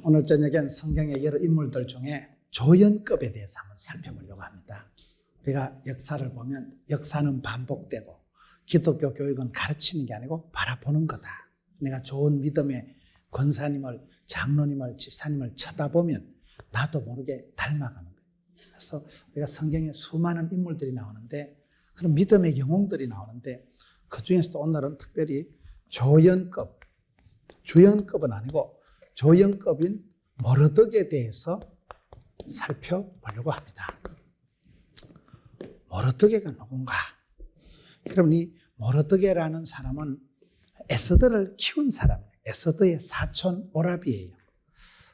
오늘 저녁엔 성경의 여러 인물들 중에 조연급에 대해서 한번 살펴보려고 합니다. 우리가 역사를 보면 역사는 반복되고 기독교 교육은 가르치는 게 아니고 바라보는 거다. 내가 좋은 믿음의 권사님을, 장로님을, 집사님을 쳐다보면 나도 모르게 닮아가는 거예요. 그래서 우리가 성경에 수많은 인물들이 나오는데 그런 믿음의 영웅들이 나오는데 그 중에서도 오늘은 특별히 조연급, 주연급은 아니고 조연급인 모르드게에 대해서 살펴보려고 합니다. 모르드게가 누군가? 여러분, 이 모르드게라는 사람은 에스더를 키운 사람이에요. 에스더의 사촌 오라비예요.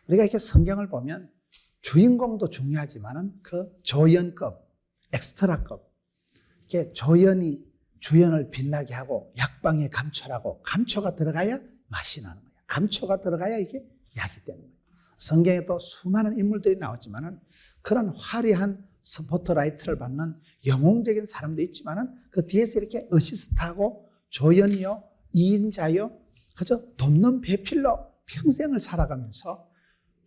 우리가 이렇게 성경을 보면 주인공도 중요하지만은 그 조연급, 엑스트라급, 이게 조연이 주연을 빛나게 하고 약방에 감초라고, 감초가 들어가야 맛이 나는 거예요. 감초가 들어가야 이게 약이 되는 거예요. 성경에 또 수많은 인물들이 나왔지만은 그런 화려한 스포트라이트를 받는 영웅적인 사람도 있지만은 그 뒤에서 이렇게 어시스트하고 조연이요, 이인자요, 그저 돕는 배필로 평생을 살아가면서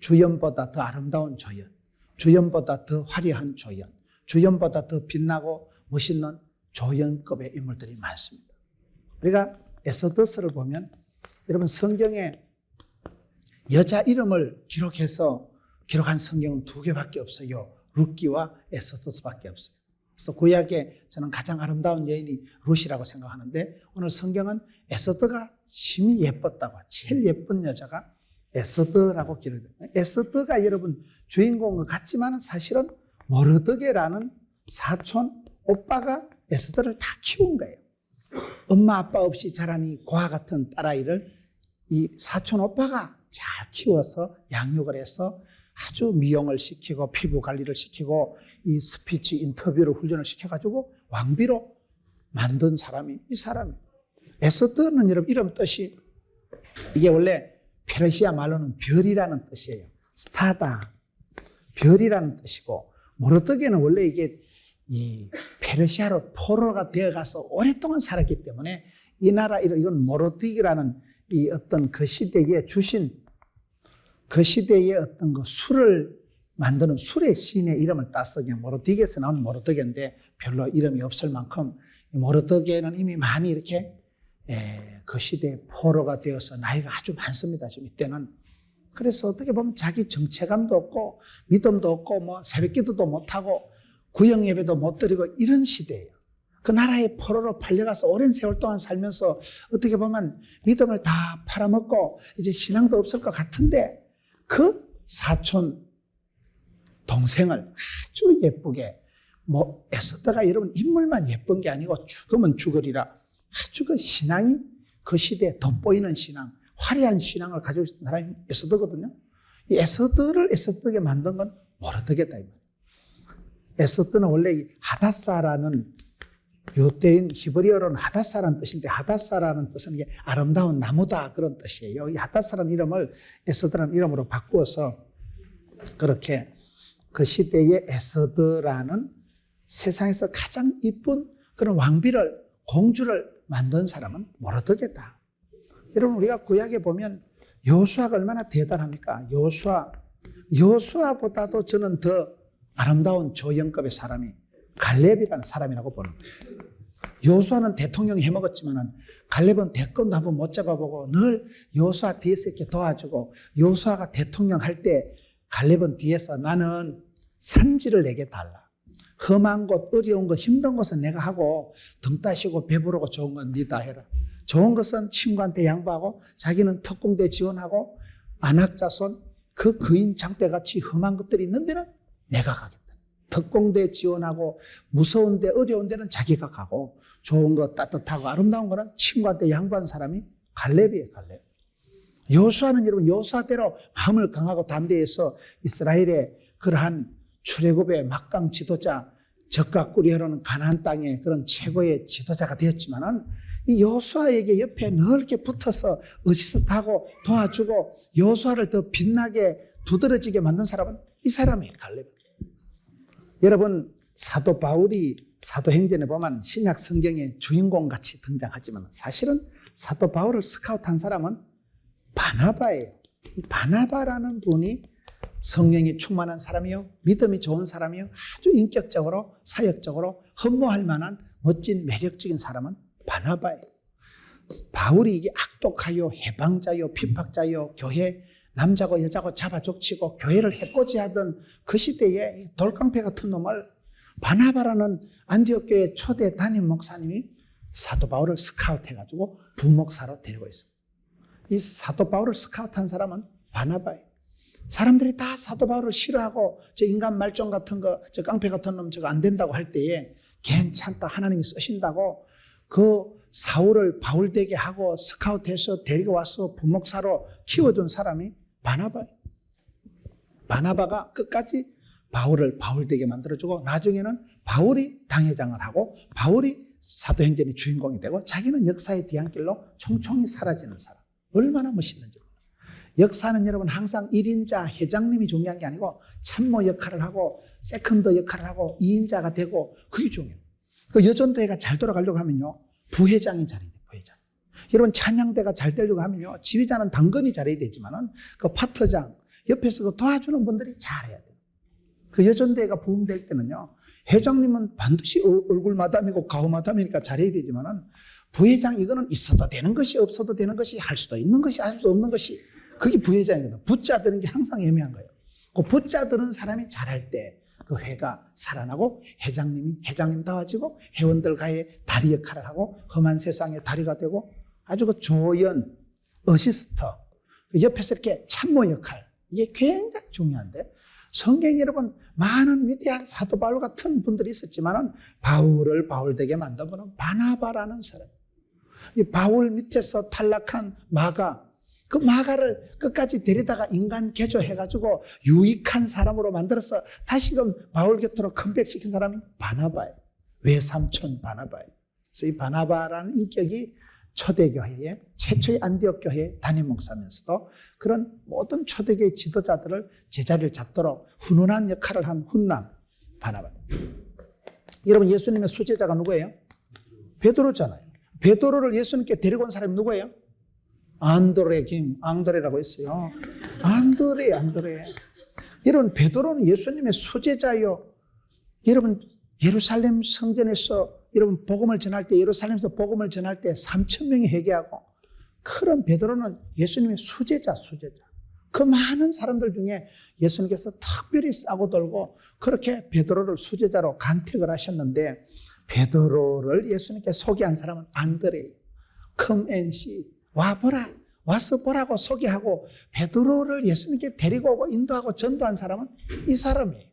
주연보다 더 아름다운 조연, 주연보다 더 화려한 조연, 주연보다 더 빛나고 멋있는 조연급의 인물들이 많습니다. 우리가 에스더서를 보면 여러분 성경에 여자 이름을 기록한 성경은 2개밖에 없어요. 룻기와 에스더서밖에 없어요. 그래서 구약에 저는 가장 아름다운 여인이 룻이라고 생각하는데 오늘 성경은 에스더가 심히 예뻤다고, 제일 예쁜 여자가 에스더라고 기록돼요. 에스더가 여러분 주인공 같지만 사실은 모르드게라는 사촌 오빠가 에스더를 다 키운 거예요. 엄마 아빠 없이 자란 이 고아 같은 딸아이를 이 사촌 오빠가 잘 키워서 양육을 해서 아주 미용을 시키고 피부 관리를 시키고 이 스피치 인터뷰를 훈련을 시켜가지고 왕비로 만든 사람이 이 사람이에요. 에스더는 여러분 이름 뜻이 이게 원래 페르시아 말로는 별이라는 뜻이에요. 스타다, 별이라는 뜻이고 모르드게는 원래 이게 이 페르시아로 포로가 되어가서 오랫동안 살았기 때문에 이 나라 이건 모르드게라는 이 어떤 그 시대에 주신 그 시대의 어떤 그 술을 만드는 술의 신의 이름을 따서 그냥 모르드게에서 나온 모르드게인데 별로 이름이 없을 만큼 모르드게는 이미 많이 이렇게 그 시대에 포로가 되어서 나이가 아주 많습니다. 지금 이때는. 그래서 어떻게 보면 자기 정체감도 없고 믿음도 없고 뭐 새벽기도도 못하고 구역 예배도 못 드리고 이런 시대예요. 그 나라의 포로로 팔려가서 오랜 세월 동안 살면서 어떻게 보면 믿음을 다 팔아먹고 이제 신앙도 없을 것 같은데 그 사촌 동생을 아주 예쁘게 뭐 에스더가 여러분 인물만 예쁜 게 아니고 죽으면 죽으리라 아주 그 신앙이 그 시대에 돋보이는 신앙, 화려한 신앙을 가지고 있는 사람이 에스더거든요. 이 에스더를 에스더게 만든 건 모르드게다. 에스더는 원래 이 하닷사라는 유대인 히브리어로는 하닷사라는 뜻인데 하닷사라는 뜻은 이게 아름다운 나무다 그런 뜻이에요. 이 하닷사라는 이름을 에스더라는 이름으로 바꾸어서 그렇게 그 시대의 에스더라는 세상에서 가장 이쁜 그런 왕비를 공주를 만든 사람은 모르드게다. 여러분 우리가 구약에 보면 여호수아가 얼마나 대단합니까? 여호수아보다도 저는 더 아름다운 조연급의 사람이 갈렙이라는 사람이라고 보는 거예요. 여호수아는 대통령 해먹었지만 갈렙은 대권도 한번 못 잡아보고 늘 여호수아 뒤에서 이렇게 도와주고 여호수아가 대통령 할 때 갈렙은 뒤에서 나는 산지를 내게 달라. 험한 곳, 어려운 곳, 힘든 곳은 내가 하고 등 따시고 배부르고 좋은 건 네가 해라. 좋은 것은 친구한테 양보하고 자기는 특공대 지원하고 안학자손 그 거인 장대같이 험한 것들이 있는 데는 내가 가겠다. 특공대 지원하고 무서운 데 어려운 데는 자기가 가고 좋은 거 따뜻하고 아름다운 거는 친구한테 양보한 사람이 갈렙이에요. 갈렙. 여호수아는 여러분 여호수아대로 마음을 강하고 담대해서 이스라엘의 그러한 출애굽의 막강 지도자 적과 꿀이 흐르는 가나안 땅의 그런 최고의 지도자가 되었지만은 이 여호수아에게 옆에 늘 이렇게 붙어서 어시스트하고 도와주고 여호수아를 더 빛나게 두드러지게 만든 사람은 이 사람이에요. 갈렙. 여러분 사도 바울이 사도행전에 보면 신약 성경의 주인공 같이 등장하지만 사실은 사도 바울을 스카우트한 사람은 바나바예요. 바나바라는 분이 성령이 충만한 사람이요, 믿음이 좋은 사람이요, 아주 인격적으로 사역적으로 흠모할 만한 멋진 매력적인 사람은 바나바예요. 바울이 이게 악독하여 해방자요 핍박자요 교회 남자고 여자고 잡아족치고 교회를 해코지하던 그 시대에 돌깡패 같은 놈을 바나바라는 안디옥 교회 초대 담임 목사님이 사도 바울을 스카우트해가지고 부목사로 데리고 있어요. 이 사도 바울을 스카우트한 사람은 바나바예요. 사람들이 다 사도 바울을 싫어하고 저 인간 말종 같은 거, 저 깡패 같은 놈 저거 안 된다고 할 때에 괜찮다 하나님이 쓰신다고 그 사울을 바울 되게 하고 스카우트해서 데리고 와서 부목사로 키워준 사람이 바나바예요. 바나바가 끝까지 바울을 바울 되게 만들어주고 나중에는 바울이 당회장을 하고 바울이 사도행전의 주인공이 되고 자기는 역사의 뒤안길로 총총히 사라지는 사람. 얼마나 멋있는지. 역사는 여러분 항상 1인자 회장님이 중요한 게 아니고 참모 역할을 하고 세컨더 역할을 하고 2인자가 되고 그게 중요해요. 그 여전대회가 잘 돌아가려고 하면요 부회장이 잘해야 돼요. 부회장. 여러분 찬양대가 잘 되려고 하면요 지휘자는 당근이 잘해야 되지만은 그 파트장 옆에서 그 도와주는 분들이 잘해야 돼요. 그 여전대회가 부흥될 때는요 회장님은 반드시 얼굴 마담이고 가오 마담이니까 잘해야 되지만은 부회장 이거는 있어도 되는 것이 없어도 되는 것이 할 수도 있는 것이 할 수도 없는 것이 그게 부회장이거든. 붙자드는 게 항상 애매한 거예요. 그 붙자드는 사람이 잘할 때 그 회가 살아나고 회장님다워지고 회원들 가에 다리 역할을 하고 험한 세상의 다리가 되고 아주 그 조연, 어시스터, 옆에서 이렇게 참모 역할 이게 굉장히 중요한데 성경에 여러분 많은 위대한 사도 바울 같은 분들이 있었지만은 바울을 바울되게 만든 분은 바나바라는 사람. 이 바울 밑에서 탈락한 마가 그 마가를 끝까지 데리다가 인간 개조해가지고 유익한 사람으로 만들어서 다시금 바울 곁으로 컴백시킨 사람이 바나바예요. 외삼촌 바나바예요. 그래서 이 바나바라는 인격이 초대교회의 최초의 안디옥 교회의 담임 목사면서도 그런 모든 초대교회 지도자들을 제자리를 잡도록 훈훈한 역할을 한 훈남 바나바. 여러분 예수님의 수제자가 누구예요? 베드로잖아요. 베드로를 예수님께 데리고 온 사람이 누구예요? 앙드레라고 했어요. 앙드레. 여러분, 베드로는 예수님의 수제자요. 여러분, 예루살렘 성전에서 여러분 복음을 전할 때, 예루살렘에서 복음을 전할 때 3,000명이 회개하고, 그런 베드로는 예수님의 수제자. 그 많은 사람들 중에 예수님께서 특별히 싸고 돌고 그렇게 베드로를 수제자로 간택을 하셨는데, 베드로를 예수님께 소개한 사람은 앙드레예요. Come and see. 와보라, 와서 보라고 소개하고 베드로를 예수님께 데리고 오고 인도하고 전도한 사람은 이 사람이에요.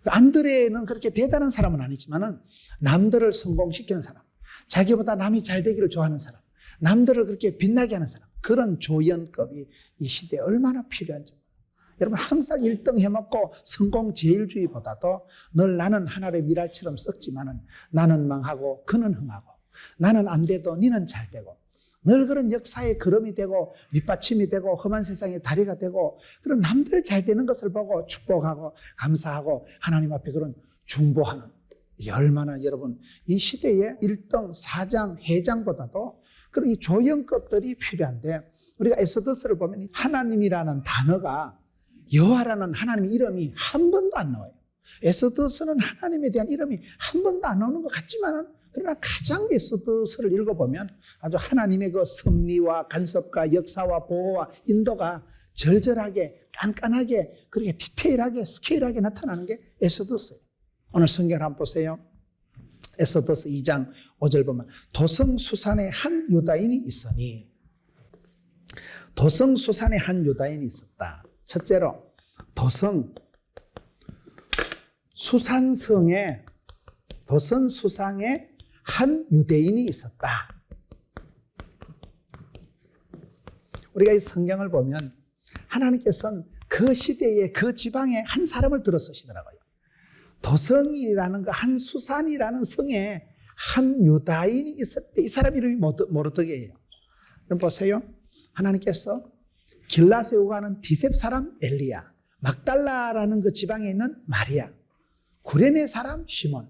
안드레는 그렇게 대단한 사람은 아니지만은 남들을 성공시키는 사람, 자기보다 남이 잘 되기를 좋아하는 사람, 남들을 그렇게 빛나게 하는 사람, 그런 조연급이 이 시대에 얼마나 필요한지. 여러분 항상 1등 해먹고 성공 제일주의보다도 늘 나는 하늘의 미랄처럼 썩지만은 나는 망하고 그는 흥하고 나는 안 돼도 니는 잘 되고 늘 그런 역사의 걸음이 되고 밑받침이 되고 험한 세상의 다리가 되고 그런 남들 잘 되는 것을 보고 축복하고 감사하고 하나님 앞에 그런 중보하는 이게 얼마나 여러분 이 시대의 1등, 4장, 회장보다도 그런 이 조연급들이 필요한데 우리가 에스더스를 보면 하나님이라는 단어가 여호와라는 하나님의 이름이 한 번도 안 나와요. 에스더스는 하나님에 대한 이름이 한 번도 안 나오는 것 같지만은 그러나 가장 에스더스를 읽어보면 아주 하나님의 그 섭리와 간섭과 역사와 보호와 인도가 절절하게 깐깐하게 그렇게 디테일하게 스케일하게 나타나는 게 에스더스예요. 오늘 성경을 한번 보세요. 에스더스 2장 5절 보면 도성수산에 한 유다인이 있으니 도성수산에 한 유다인이 있었다. 첫째로 도성수산성에 한 유대인이 있었다. 우리가 이 성경을 보면 하나님께서는 그 시대에 그 지방에 한 사람을 들어 쓰시더라고요. 도성이라는 그 한 수산이라는 성에 한 유다인이 있었대. 이 사람 이름이 모르드게예요. 여러분 보세요. 하나님께서 길라세 오가는 디셉 사람 엘리야, 막달라라는 그 지방에 있는 마리아, 구레네 사람 시몬,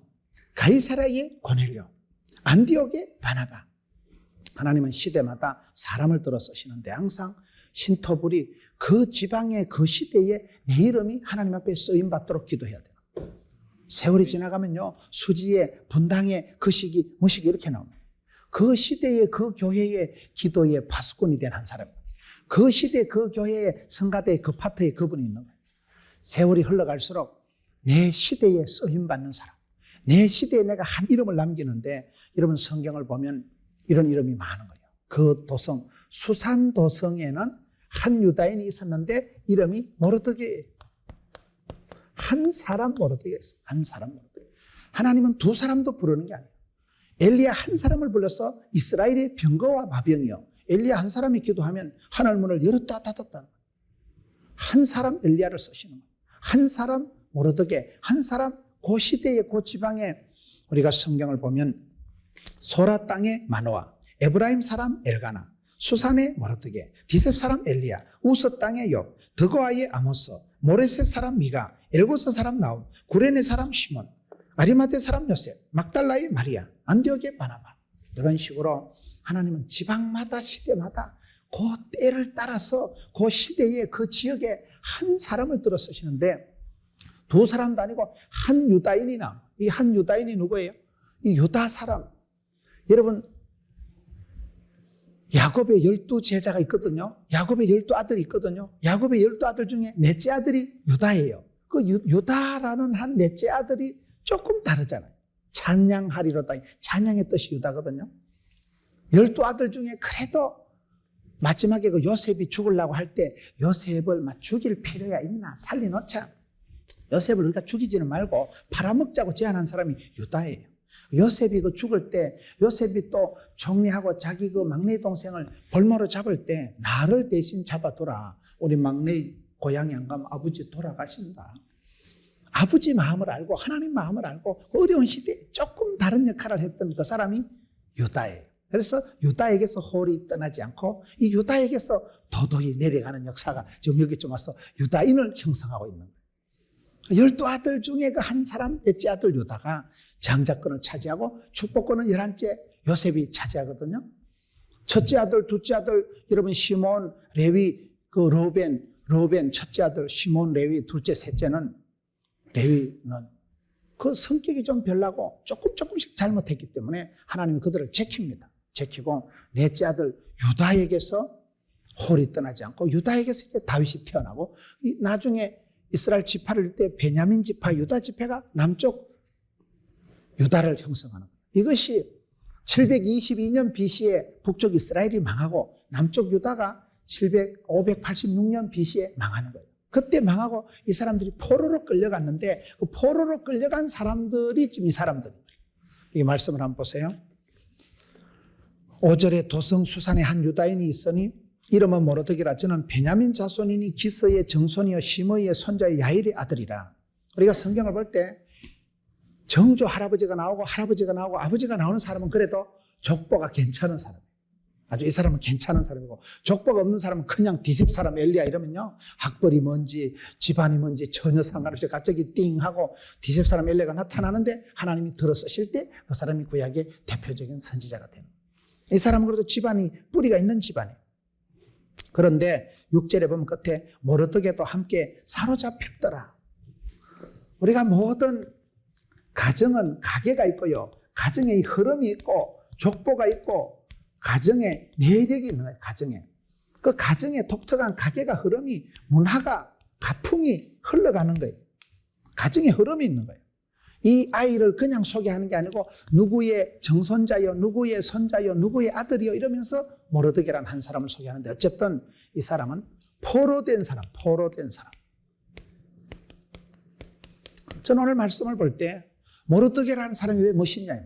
가이사랴의 고넬료, 안디옥의 바나바. 하나님은 시대마다 사람을 들어 쓰시는데 항상 신토불이 그 지방의 그 시대에 내 이름이 하나님 앞에 쓰임받도록 기도해야 돼요. 세월이 지나가면요, 수지의 분당의 그 시기, 무식이 이렇게 나옵니다. 그 시대의 그 교회의 기도의 파수꾼이 된 한 사람, 그 시대 그 교회의 성가대의 그 파트에 그분이 있는 거예요. 세월이 흘러갈수록 내 시대에 쓰임받는 사람, 내 시대에 내가 한 이름을 남기는데, 여러분 성경을 보면 이런 이름이 많은 거예요. 그 도성, 수산 도성에는 한 유다인이 있었는데 이름이 모르드게예요. 한 사람 모르드게 있어요. 한 사람 모르드게. 하나님은 두 사람도 부르는 게 아니에요. 엘리야 한 사람을 불러서 이스라엘의 병거와 마병이요, 엘리야 한 사람이 기도하면 하늘 문을 열었다 닫았다. 한 사람 엘리야를 쓰시는 거예요. 한 사람 모르드게, 한 사람 그 시대의 그 지방에. 우리가 성경을 보면 소라 땅의 마노아, 에브라임 사람 엘가나, 수산의 모르드게, 디셉 사람 엘리야, 우스 땅의 욥, 드고아의 아모스, 모레셋 사람 미가, 엘고스 사람 나움, 구레네 사람 시몬, 아리마테 사람 요셉, 막달라의 마리아, 안디옥의 바나바. 이런 식으로 하나님은 지방마다 시대마다 그 때를 따라서 그 시대의 그 지역에 한 사람을 들어 쓰시는데, 두 사람도 아니고 한 유다인이 나옵니다. 이 한 유다인이 누구예요? 이 유다 사람. 여러분, 야곱의 12제자가 있거든요. 야곱의 12아들이 있거든요. 야곱의 12아들 중에 넷째 아들이 유다예요. 그 유다라는 한 넷째 아들이 조금 다르잖아요. 찬양하리로다. 찬양의 뜻이 유다거든요. 12아들 중에 그래도 마지막에 그 요셉이 죽으려고 할 때 요셉을 막 죽일 필요가 있나, 살려놓자. 요셉을 우리가 죽이지는 말고 팔아먹자고 제안한 사람이 유다예요. 요셉이 그 죽을 때, 요셉이 또 정리하고 자기 그 막내 동생을 벌모로 잡을 때, 나를 대신 잡아둬라. 우리 막내 고향에 안 가면 아버지 돌아가신다. 아버지 마음을 알고 하나님 마음을 알고 그 어려운 시대에 조금 다른 역할을 했던 그 사람이 유다예요. 그래서 유다에게서 홀이 떠나지 않고 이 유다에게서 도도히 내려가는 역사가 지금 여기쯤 와서 유다인을 형성하고 있는 거예요. 12아들 중에 그 한 사람, 넷째 아들 유다가 장자권을 차지하고 축복권은 11째 요셉이 차지하거든요. 첫째 아들, 둘째 아들, 여러분 시몬, 레위, 그 로벤 첫째 아들 시몬, 레위, 둘째, 셋째는, 레위는 그 성격이 좀 별나고 조금씩 잘못했기 때문에 하나님이 그들을 제킵니다. 제키고 넷째 아들 유다에게서 홀이 떠나지 않고 유다에게서 이제 다윗이 태어나고, 나중에 이스라엘 지파를 일 때 베냐민 지파, 유다 지파가 남쪽 유다를 형성하는 거예요. 이것이 722년 BC에 북쪽 이스라엘이 망하고 남쪽 유다가 586년 BC에 망하는 거예요. 그때 망하고 이 사람들이 포로로 끌려갔는데 그 포로로 끌려간 사람들이 지금 이 사람들이에요. 이 말씀을 한번 보세요. 5절에 도성 수산에 한 유다인이 있으니 이름은 모르드게라. 저는 베냐민 자손이니 기스의 정손이요 시므이의 손자의 야일의 아들이라. 우리가 성경을 볼 때 정조 할아버지가 나오고 아버지가 나오는 사람은 그래도 족보가 괜찮은 사람이에요. 아주 이 사람은 괜찮은 사람이고, 족보가 없는 사람은 그냥 디셉 사람 엘리야 이러면요, 학벌이 뭔지 집안이 뭔지 전혀 상관없이 갑자기 띵 하고 디셉 사람 엘리야가 나타나는데 하나님이 들어 쓰실 때 그 사람이 구약의 대표적인 선지자가 되는 거예요. 이 사람은 그래도 집안이 뿌리가 있는 집안이에요. 그런데 6절에 보면 끝에 모르드게도 함께 사로잡혔더라. 우리가 모든 가정은 가계가 있고요, 가정에 흐름이 있고 족보가 있고 가정에 내력이 있는 거예요. 가정에 그 가정의 독특한 가계가 흐름이, 문화가 가풍이 흘러가는 거예요. 가정에 흐름이 있는 거예요. 이 아이를 그냥 소개하는 게 아니고 누구의 정손자요, 누구의 손자요, 누구의 아들이요 이러면서 모르드게라는 한 사람을 소개하는데, 어쨌든 이 사람은 포로된 사람. 저는 오늘 말씀을 볼 때 모르드게라는 사람이 왜 멋있냐.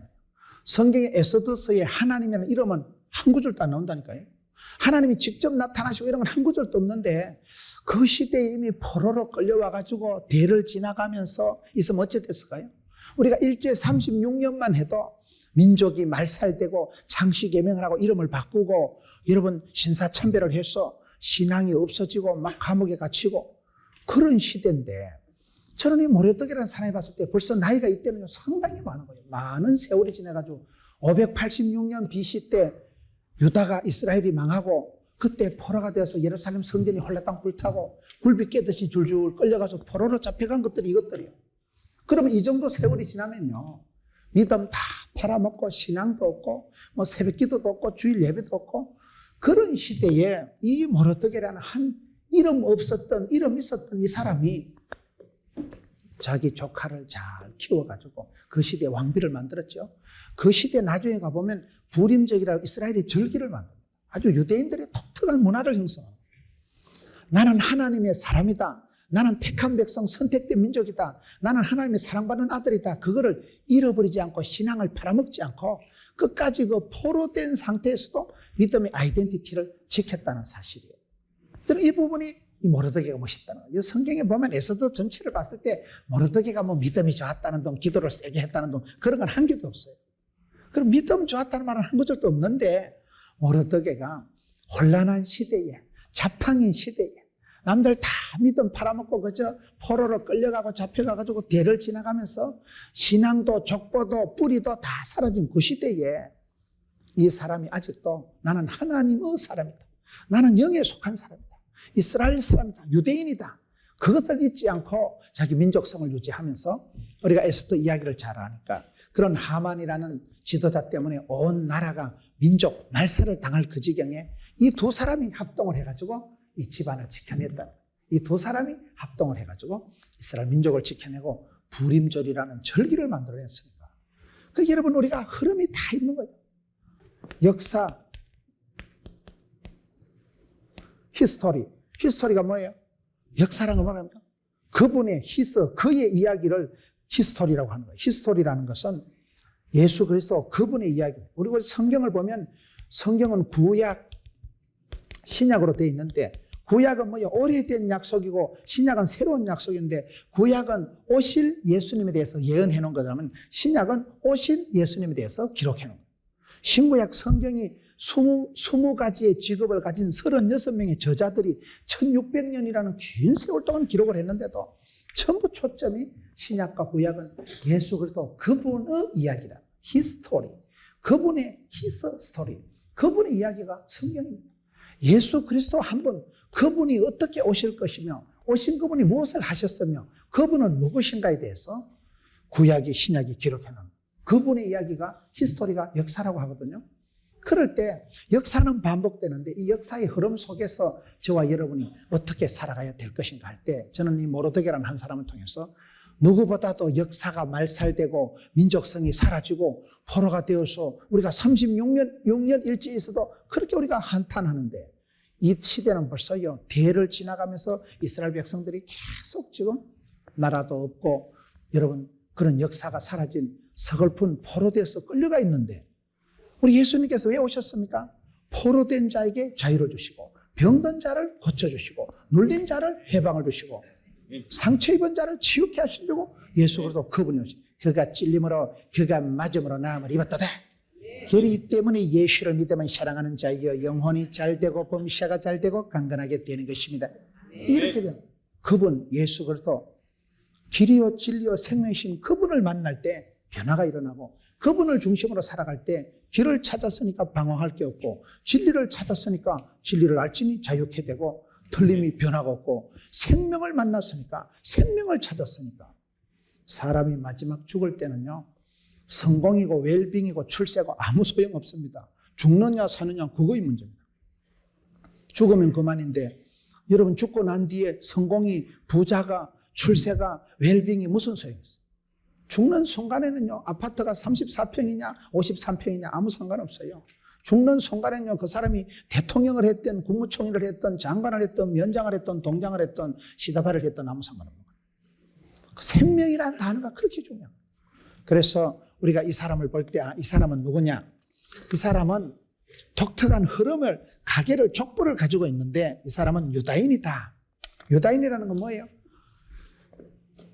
성경의 에스더서에 하나님이라는 이름은 한 구절도 안 나온다니까요. 하나님이 직접 나타나시고 이런 건 한 구절도 없는데 그 시대에 이미 포로로 끌려와가지고 대를 지나가면서 있으면 어찌 됐을까요? 우리가 일제 36년만 해도 민족이 말살되고 창씨 개명을 하고 이름을 바꾸고 여러분 신사참배를 해서 신앙이 없어지고 막 감옥에 갇히고 그런 시대인데, 저는 이 모래떡이라는 사람이 봤을 때 벌써 나이가 이때는 상당히 많은 거예요. 많은 세월이 지나가지고 586년 BC 때 유다가 이스라엘이 망하고 그때 포로가 되어서 예루살렘 성전이 홀라당 불타고 굴비 깨듯이 줄줄 끌려가서 포로로 잡혀간 것들이 이것들이에요. 그러면 이 정도 세월이 지나면요. 믿음 다 팔아먹고 신앙도 없고 뭐 새벽기도도 없고 주일 예배도 없고 그런 시대에 이 모래떡이라는 한 이름 있었던 이 사람이 자기 조카를 잘 키워가지고 그 시대에 왕비를 만들었죠. 그 시대 나중에 가보면 부림절이라고 이스라엘이 절기를 만듭니다. 아주 유대인들의 독특한 문화를 형성합니다. 나는 하나님의 사람이다. 나는 택한 백성, 선택된 민족이다. 나는 하나님의 사랑받는 아들이다. 그거를 잃어버리지 않고 신앙을 팔아먹지 않고 끝까지 그 포로된 상태에서도 믿음의 아이덴티티를 지켰다는 사실이에요. 저는 이 부분이 이 모르드게가 멋있다는 거예요. 성경에 보면 에스더 전체를 봤을 때 모르드게가 뭐 믿음이 좋았다는 동, 기도를 세게 했다는 동 그런 건 한 개도 없어요. 그럼 믿음 좋았다는 말은 한 구절도 없는데 모르드게가 혼란한 시대에 자팡인 시대에 남들 다 믿음 팔아먹고 그저 포로로 끌려가고 잡혀가가지고 대를 지나가면서 신앙도 족보도 뿌리도 다 사라진 그 시대에 이 사람이 아직도 나는 하나님의 사람이다. 나는 영에 속한 사람이다. 이스라엘 사람이다. 유대인이다. 그것을 잊지 않고 자기 민족성을 유지하면서 우리가 에스더 이야기를 잘 아니까 그런 하만이라는 지도자 때문에 온 나라가 민족 말살을 당할 그 지경에 이 두 사람이 합동을 해가지고 이 집안을 지켜냈다. 이 두 사람이 합동을 해가지고 이스라엘 민족을 지켜내고 부림절이라는 절기를 만들어냈습니다. 그 여러분 우리가 흐름이 다 있는 거예요. 역사, 히스토리가 뭐예요? 역사라는 건 뭐랍니까? 그분의 그의 이야기를 히스토리라고 하는 거예요. 히스토리라는 것은 예수 그리스도 그분의 이야기. 우리가 성경을 보면 성경은 구약, 신약으로 되어 있는데 구약은 뭐예요? 오래된 약속이고 신약은 새로운 약속인데 구약은 오실 예수님에 대해서 예언해 놓은 거라면 신약은 오실 예수님에 대해서 기록해 놓은 거예요. 신구약 성경이 20가지의 직업을 가진 36명의 저자들이 1600년이라는 긴 세월 동안 기록을 했는데도 전부 초점이 신약과 구약은 예수 그리스도 그분의 이야기라. 히스토리. 그분의 히스토리. 그분의 이야기가 성경입니다. 예수 그리스도 한 분, 그분이 어떻게 오실 것이며 오신 그분이 무엇을 하셨으며 그분은 누구신가에 대해서 구약이 신약이 기록해놓은 그분의 이야기가 히스토리가 역사라고 하거든요. 그럴 때 역사는 반복되는데 이 역사의 흐름 속에서 저와 여러분이 어떻게 살아가야 될 것인가 할 때 저는 이 모르드게라는 한 사람을 통해서 누구보다도 역사가 말살되고 민족성이 사라지고 포로가 되어서 우리가 36년 일제에 있어도 그렇게 우리가 한탄하는데 이 시대는 벌써요 대를 지나가면서 이스라엘 백성들이 계속 지금 나라도 없고 여러분 그런 역사가 사라진 서글픈 포로되어서 끌려가 있는데 우리 예수님께서 왜 오셨습니까? 포로된 자에게 자유를 주시고 병든 자를 고쳐주시고 눌린 자를 해방을 주시고 상처 입은 자를 치유케 하시려고 예수 그리스도 그분이 오신 그가 찔림으로 그가 맞음으로 나음을 입었다대. 결이 이 때문에 예수를 믿으면 사랑하는 자여 영혼이 잘되고 범시야가 잘되고 강건하게 되는 것입니다. 이렇게 되는 그분 예수 그리스도 길이요 진리요 생명이신 그분을 만날 때 변화가 일어나고 그분을 중심으로 살아갈 때 길을 찾았으니까 방황할 게 없고 진리를 찾았으니까 진리를 알지니 자유케 되고 틀림이 변화가 없고 생명을 만났으니까 생명을 찾았으니까 사람이 마지막 죽을 때는요 성공이고 웰빙이고 출세고 아무 소용없습니다. 죽느냐 사느냐 그거의 문제입니다. 죽으면 그만인데 여러분 죽고 난 뒤에 성공이 부자가 출세가 웰빙이 무슨 소용이었어요? 죽는 순간에는요 아파트가 34평이냐 53평이냐 아무 상관없어요. 죽는 순간에는요 그 사람이 대통령을 했든 국무총리를 했든 장관을 했든 면장을 했든 동장을 했든 시다바를 했든 아무 상관없는 거예요. 그 생명이라는 단어가 그렇게 중요해요. 그래서 우리가 이 사람을 볼 때 이 사람은 누구냐? 그 사람은 독특한 흐름을 가계를 족보를 가지고 있는데 이 사람은 유다인이다. 유다인이라는 건 뭐예요?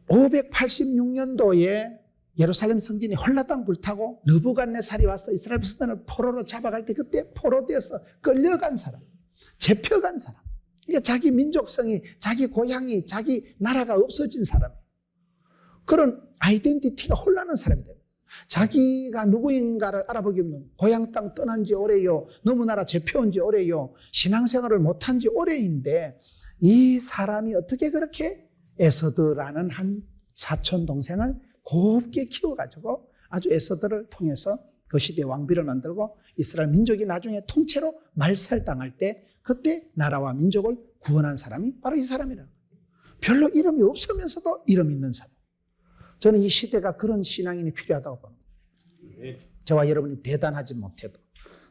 586년도에 예루살렘 성전이 홀라당 불타고 느부갓네살이 와서 이스라엘 백성들을 포로로 잡아갈 때 그때 포로되어서 끌려간 사람, 잡혀간 사람. 그러니까 자기 민족성이, 자기 고향이, 자기 나라가 없어진 사람. 그런 아이덴티티가 혼란한 사람이 됩니다. 자기가 누구인가를 알아보기 없는, 고향 땅 떠난 지 오래요, 너무 나라 재펴온 지 오래요, 신앙생활을 못한 지 오래인데 이 사람이 어떻게 그렇게 에서드라는 한 사촌 동생을 곱게 키워가지고 아주 에서드를 통해서 그 시대의 왕비를 만들고 이스라엘 민족이 나중에 통째로 말살당할 때 그때 나라와 민족을 구원한 사람이 바로 이 사람이라고. 별로 이름이 없으면서도 이름 있는 사람. 저는 이 시대가 그런 신앙인이 필요하다고 봅니다. 저와 여러분이 대단하지 못해도,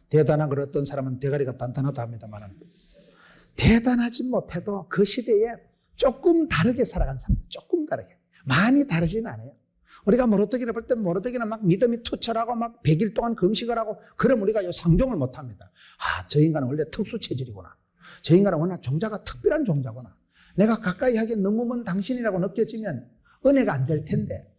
대단한 걸 어떤 사람은 대가리가 단단하다 합니다만, 대단하지 못해도 그 시대에 조금 다르게 살아간 사람, 조금 다르게. 많이 다르진 않아요. 우리가 모로드기를 볼 때 모로드기는 막 믿음이 투철하고 막 100일 동안 금식을 하고, 그럼 우리가 상종을 못 합니다. 아, 저 인간은 원래 특수 체질이구나. 저 인간은 워낙 종자가 특별한 종자구나. 내가 가까이 하기엔 너무 먼 당신이라고 느껴지면 은혜가 안 될 텐데,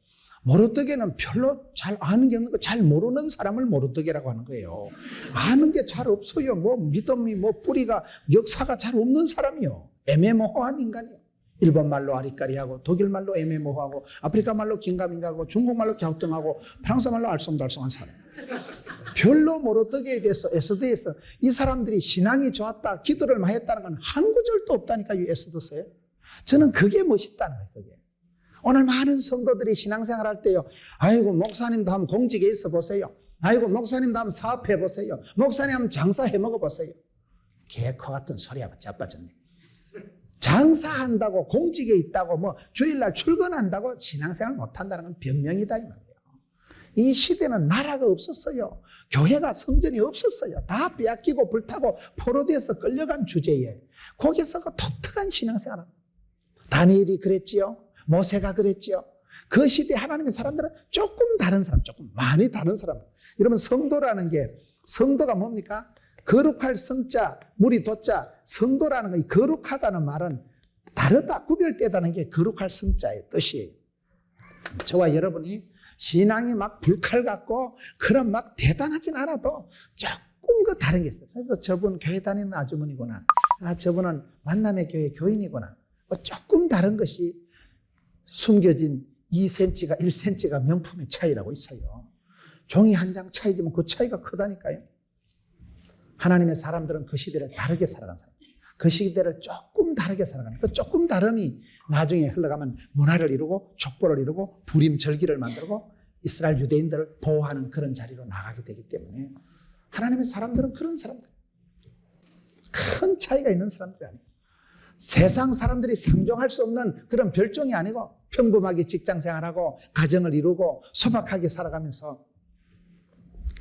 모로드게는 별로 잘 아는 게 없는 거, 잘 모르는 사람을 모로드게라고 하는 거예요. 아는 게 잘 없어요. 뭐 믿음이 뭐 뿌리가 역사가 잘 없는 사람이요. 애매모호한 인간이요. 일본 말로 아리까리하고, 독일 말로 애매모호하고, 아프리카 말로 긴가민가하고, 중국 말로 갸우뚱하고, 프랑스 말로 알쏭달쏭한 사람. 별로 모로드게에 대해서 에스더에서 이 사람들이 신앙이 좋았다, 기도를 많이 했다는 건 한 구절도 없다니까요. 에스더서에. 저는 그게 멋있다는 거예요. 그게. 오늘 많은 성도들이 신앙생활 할 때요, 아이고 목사님도 한번 공직에 있어 보세요. 아이고 목사님도 한번 사업해 보세요. 목사님 한번 장사해 먹어 보세요. 개코 같은 소리하고 자빠졌네. 장사한다고 공직에 있다고 뭐 주일날 출근한다고 신앙생활 못한다는 건 변명이다 이 말이에요. 이 시대는 나라가 없었어요. 교회가 성전이 없었어요. 다 빼앗기고 불타고 포로되어서 끌려간 주제에 거기서 그 독특한 신앙생활을, 다니엘이 그랬지요. 모세가 그랬지요. 그 시대 하나님의 사람들은 조금 다른 사람, 조금 많이 다른 사람. 여러분, 성도라는 게, 성도가 뭡니까? 거룩할 성자, 무리 도자, 성도라는 거, 이 거룩하다는 말은 다르다, 구별되다는 게 거룩할 성자의 뜻이에요. 저와 여러분이 신앙이 막 불칼 같고 그런 막 대단하진 않아도 조금 그 다른 게 있어요. 그래서 저분 교회 다니는 아주머니구나. 아, 저분은 만남의 교회 교인이구나. 조금 다른 것이 숨겨진 2cm가 1cm가 명품의 차이라고 있어요. 종이 한 장 차이지만 그 차이가 크다니까요. 하나님의 사람들은 그 시대를 다르게 살아간 사람, 그 시대를 조금 다르게 살아가는, 그 조금 다름이 나중에 흘러가면 문화를 이루고 족보를 이루고 부림절기를 만들고 이스라엘 유대인들을 보호하는 그런 자리로 나가게 되기 때문에 하나님의 사람들은 그런 사람들, 큰 차이가 있는 사람들이 아니에요. 세상 사람들이 상종할 수 없는 그런 별종이 아니고 평범하게 직장생활하고 가정을 이루고 소박하게 살아가면서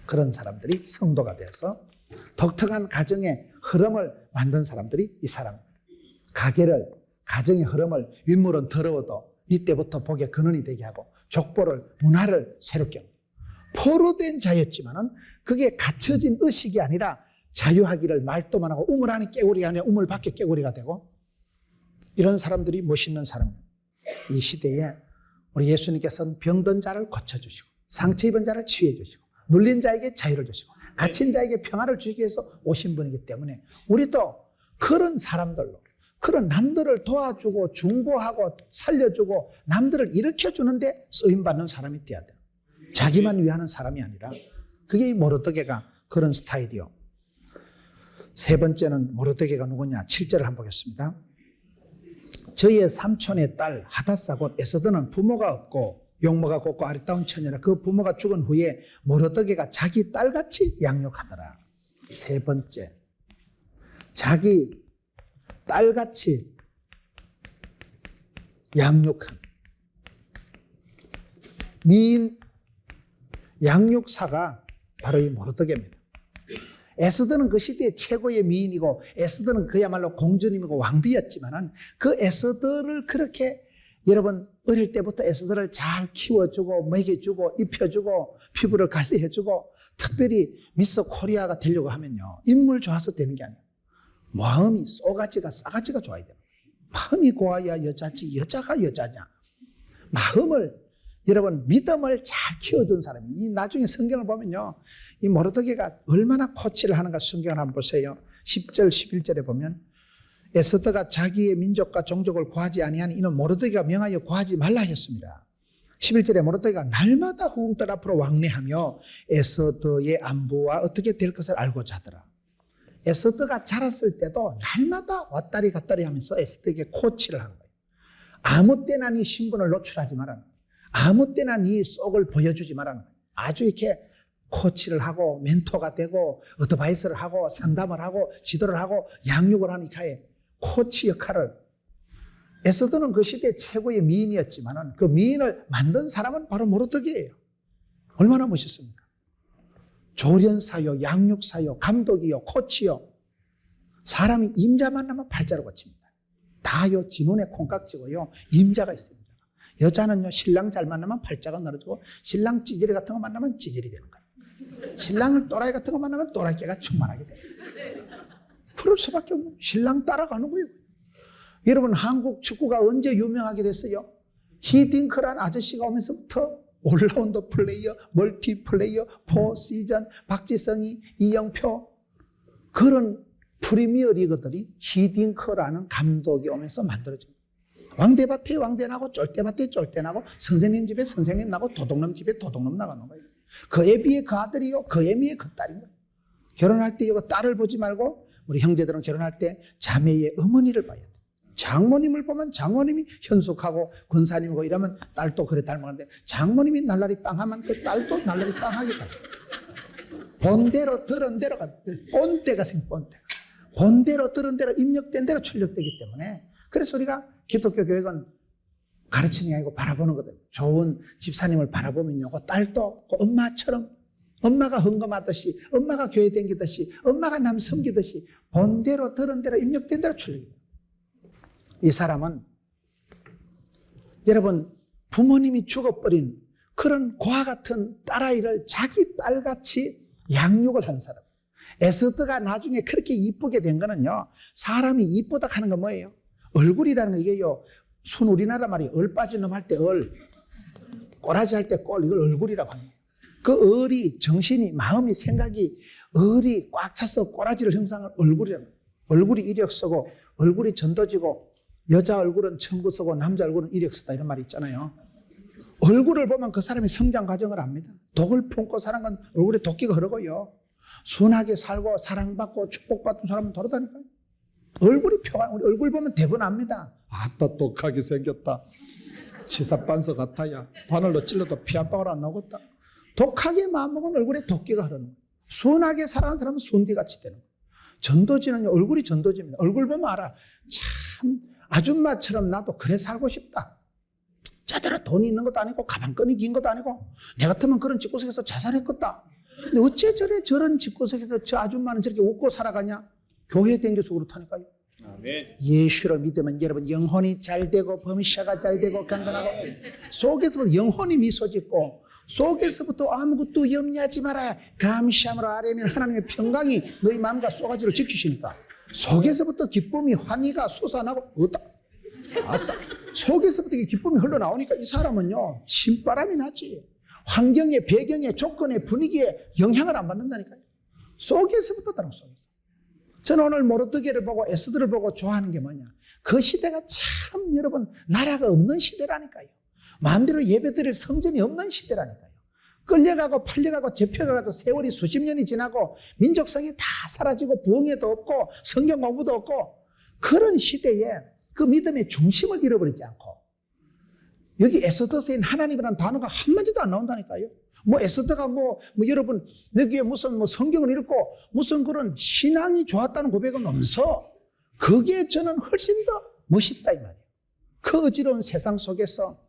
그런 사람들이 성도가 되어서 독특한 가정의 흐름을 만든 사람들이 이 사람. 가정의 흐름을, 윗물은 더러워도 밑에부터 복의 근원이 되게 하고 족보를, 문화를 새롭게 하고, 포로된 자였지만은 그게 갇혀진 의식이 아니라 자유하기를 말도만 하고 우물 안에 깨구리가 아니라 우물 밖에 깨구리가 되고, 이런 사람들이 멋있는 사람입니다. 이 시대에 우리 예수님께서는 병든 자를 고쳐주시고 상처 입은 자를 치유해 주시고 눌린 자에게 자유를 주시고 갇힌 자에게 평화를 주시기 위해서 오신 분이기 때문에 우리도 그런 사람들로, 그런 남들을 도와주고 중보하고 살려주고 남들을 일으켜주는데 쓰임받는 사람이 돼야 돼요. 자기만 위하는 사람이 아니라. 그게 이 모르드게가 그런 스타일이요. 세 번째는 모르드게가 누구냐? 7절을 한번 보겠습니다. 저희의 삼촌의 딸 하다사 곧 에스더는 부모가 없고 용모가 곱고 아리따운 처녀라. 그 부모가 죽은 후에 모르드게가 자기 딸같이 양육하더라. 세 번째, 자기 딸같이 양육한 미인 양육사가 바로 이 모르드게입니다. 에스더는 그 시대의 최고의 미인이고 에스더는 그야말로 공주님이고 왕비였지만은 그 에스더를 그렇게, 여러분 어릴 때부터 에스더를 잘 키워주고 먹여주고 입혀주고 피부를 관리해주고 특별히 미스 코리아가 되려고 하면요, 인물 좋아서 되는 게 아니에요. 마음이 싸가지가 좋아야 돼요. 마음이 고와야 여자지, 여자가 여자냐. 마음을, 여러분 믿음을 잘 키워준 사람이, 이 나중에 성경을 보면요, 이 모르드게가 얼마나 코치를 하는가 성경을 한번 보세요. 10절 11절에 보면 에스더가 자기의 민족과 종족을 고하지 아니하니 이는 모르드게가 명하여 고하지 말라 하였습니다. 11절에 모르드게가 날마다 후궁들 앞으로 왕래하며 에스더의 안부와 어떻게 될 것을 알고 자더라. 에스더가 자랐을 때도 날마다 왔다리 갔다리 하면서 에스더에게 코치를 한 거예요. 아무 때나 네 신분을 노출하지 말라는 거예요. 아무 때나 네 속을 보여주지 말라는 거예요. 아주 이렇게 코치를 하고 멘토가 되고 어드바이스를 하고 상담을 하고 지도를 하고 양육을 하니까 코치 역할을. 에스더는 그 시대 최고의 미인이었지만 그 미인을 만든 사람은 바로 모르드게예요. 얼마나 멋있습니까? 조련사요, 양육사요, 감독이요, 코치요. 사람이 임자 만나면 팔자로 고칩니다. 다요, 진혼의 콩깍지고요, 임자가 있습니다. 여자는요, 신랑 잘 만나면 팔자가 늘어지고, 신랑 찌질이 같은 거 만나면 찌질이 되는 거예요. 신랑을 또라이 같은 거 만나면 또라이깨가 충만하게 돼요. 그럴 수밖에 없는, 신랑 따라가는 거예요. 여러분, 한국 축구가 언제 유명하게 됐어요? 히딩크란 아저씨가 오면서부터 올라운더 플레이어, 멀티 플레이어, 포시전, 박지성이, 이영표, 그런 프리미어 리그들이 히딩크라는 감독이 오면서 만들어집니다. 왕대밭에 왕대 나고 쫄대밭에 쫄대 나고 선생님 집에 선생님 나고 도둑놈 집에 도둑놈 나가는 거예요. 그에 비해 그 아들이요, 그에 비해 그 딸인 거예요. 결혼할 때 이거 딸을 보지 말고 우리 형제들은 결혼할 때 자매의 어머니를 봐야 돼요. 장모님을 보면 장모님이 현숙하고 권사님이고 이러면 딸도 그래 닮았는데, 장모님이 날라리 빵하면 그 딸도 날라리 빵하게 가요. 본대로 들은 대로 가요. 본대가 생겨, 본대. 본대로 들은 대로 입력된 대로 출력되기 때문에, 그래서 우리가 기독교 교육은 가르치는 게 아니고 바라보는 거거든요. 좋은 집사님을 바라보면요, 그 딸도 그 엄마처럼, 엄마가 헌금하듯이, 엄마가 교회 다니듯이, 엄마가 남 섬기듯이 본대로 들은 대로 입력된 대로 출력돼요. 이 사람은 여러분, 부모님이 죽어버린 그런 고아 같은 딸아이를 자기 딸같이 양육을 한 사람. 에스더가 나중에 그렇게 이쁘게 된 거는요, 사람이 이쁘다 하는 건 뭐예요? 얼굴이라는 게요, 순 우리나라 말이 얼 빠진 놈 할 때 얼, 꼬라지 할 때 꼴, 이걸 얼굴이라고 합니다. 그 얼이 정신이, 마음이, 생각이, 얼이 꽉 차서 꼬라지를 형성한 얼굴이라고 합니다. 얼굴이 이력서고 얼굴이 전도지고 여자 얼굴은 천부서고 남자 얼굴은 이력서다, 이런 말이 있잖아요. 얼굴을 보면 그 사람의 성장 과정을 압니다. 독을 품고 사는 건 얼굴에 도끼가 흐르고요, 순하게 살고 사랑받고 축복받던 사람은 돌아다니까요. 얼굴이 표가, 우리 얼굴 보면 대부분 압니다. 아따 독하게 생겼다, 시사반서 같아야, 바늘로 찔러도 피 한 방울 안 나오겠다. 독하게 마음먹은 얼굴에 도끼가 흐르는 거예요. 순하게 살아가는 사람은 순디같이 되는 거예요. 전도지는 얼굴이 전도지입니다. 얼굴 보면 알아. 참 아줌마처럼 나도 그래 살고 싶다. 제대로 돈이 있는 것도 아니고 가방끈이 긴 것도 아니고 내 같으면 그런 집구석에서 자살했겠다. 근데 어째 저런 집구석에서 저 아줌마는 저렇게 웃고 살아가냐? 교회 댕겨서 그렇다니까요. 아멘. 예수를 믿으면 여러분 영혼이 잘 되고 범샤가 잘 되고 강건하고, 속에서부터 영혼이 미소 짓고 속에서부터 아무것도 염려하지 마라 감시함으로 아뢰면 하나님의 평강이 너희 마음과 쏘가지를 지키시니까 속에서부터 기쁨이, 환희가 솟아나고 어따 아싸, 속에서부터 기쁨이 흘러나오니까 이 사람은요, 신바람이 나지. 환경에, 배경에, 조건에, 분위기에 영향을 안 받는다니까요. 속에서부터 다른 속에서. 저는 오늘 모르드게를 보고 에스더를 보고 좋아하는 게 뭐냐, 그 시대가 참 여러분 나라가 없는 시대라니까요. 마음대로 예배드릴 성전이 없는 시대라니까요. 끌려가고 팔려가고 잡혀가고 세월이 수십 년이 지나고 민족성이 다 사라지고 부흥회도 없고 성경 공부도 없고, 그런 시대에 그 믿음의 중심을 잃어버리지 않고, 여기 에스더서인 하나님이라는 단어가 한마디도 안 나온다니까요. 뭐 에스더가 여러분 여기에 무슨 성경을 읽고 무슨 그런 신앙이 좋았다는 고백은 없어. 그게 저는 훨씬 더 멋있다 이 말이에요. 그 어지러운 세상 속에서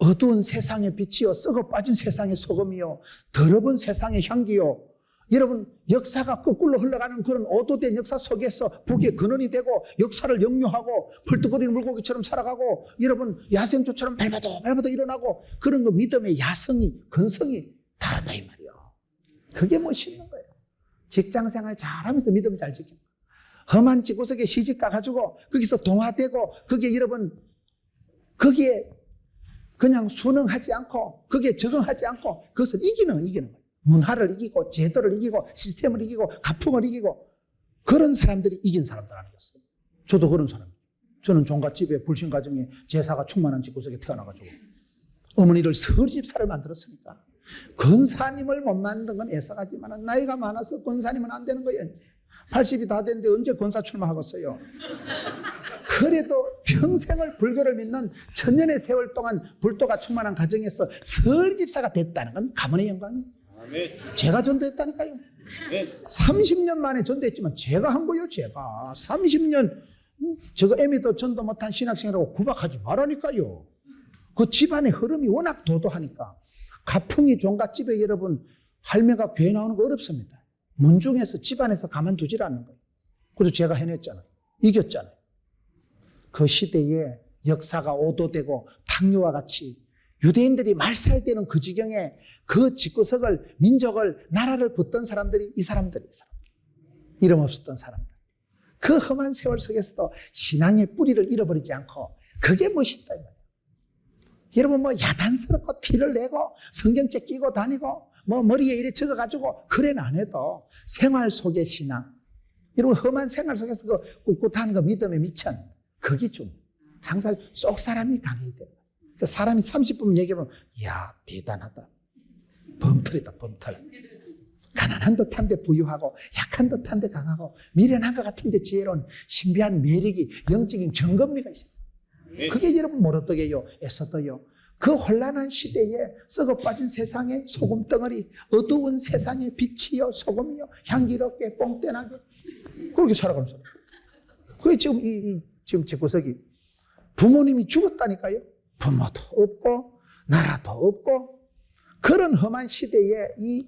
어두운 세상의 빛이요, 썩어 빠진 세상의 소금이요, 더러운 세상의 향기요, 여러분 역사가 거꾸로 흘러가는 그런 오도된 역사 속에서 북의 근원이 되고 역사를 역류하고 펄떡거리는 물고기처럼 살아가고, 여러분 야생조처럼 밟아도 일어나고, 그런 거 믿음의 야성이, 근성이 다르다 이 말이에요. 그게 멋있는 거예요. 직장생활 잘하면서 믿음 잘 지키는 거예요. 험한 집구석에 시집 가가지고 거기서 동화되고, 그게 여러분 거기에 그냥 순응하지 않고 거기에 적응하지 않고 그것을 이기는 거예요. 문화를 이기고 제도를 이기고 시스템을 이기고 가풍을 이기고, 그런 사람들이 이긴 사람들 아니겠어요? 저도 그런 사람이에요. 저는 종갓집에 불신 가정에 제사가 충만한 집구석에 태어나가지고 어머니를 서울집사를 만들었으니까. 권사님을 못 만든 건 애석하지만 나이가 많아서 권사님은 안 되는 거예요. 80이 다 됐는데 언제 권사 출마하겠어요. 그래도 평생을 불교를 믿는 천년의 세월 동안 불도가 충만한 가정에서 서울집사가 됐다는 건 가문의 영광이에요. 제가 전도했다니까요. 30년 만에 전도했지만 제가 한 거예요. 제가 30년 저거 애미도 전도 못한 신학생이라고 구박하지 말라니까요. 그 집안의 흐름이 워낙 도도하니까. 가풍이 종갓집에 여러분 할매가 교회 나오는 거 어렵습니다. 문중에서 집안에서 가만두질 않는 거예요. 그래서 제가 해냈잖아요. 이겼잖아요. 그 시대에 역사가 오도되고 당뇨와 같이 유대인들이 말살되는 그 지경에 그 집구석을 민족을 나라를 붙던 사람들이 이 사람들이에요. 이름 없었던 사람들. 그 험한 세월 속에서도 신앙의 뿌리를 잃어버리지 않고 그게 멋있다. 여러분 뭐 야단스럽고 티를 내고 성경책 끼고 다니고 뭐 머리에 이래 적어가지고 그래는 안 해도 생활 속의 신앙. 여러분 험한 생활 속에서 그 꿋꿋한 그 믿음의 미천. 그게 좀 항상 속 사람이 강해야 돼요. 그 사람이 30분 얘기하면 이야 대단하다. 범털이다 범털. 가난한 듯한데 부유하고 약한 듯한데 강하고 미련한 것 같은데 지혜로운 신비한 매력이 영적인 정건미가 있어요. 그게 여러분 모르더게요. 애써도요. 그 혼란한 시대에 썩어 빠진 세상의 소금덩어리, 어두운 세상의 빛이요 소금이요 향기롭게 뽕떼나게 그렇게 살아가는 사람. 그게 지금 지금 집구석이 부모님이 죽었다니까요. 부모도 없고 나라도 없고 그런 험한 시대에 이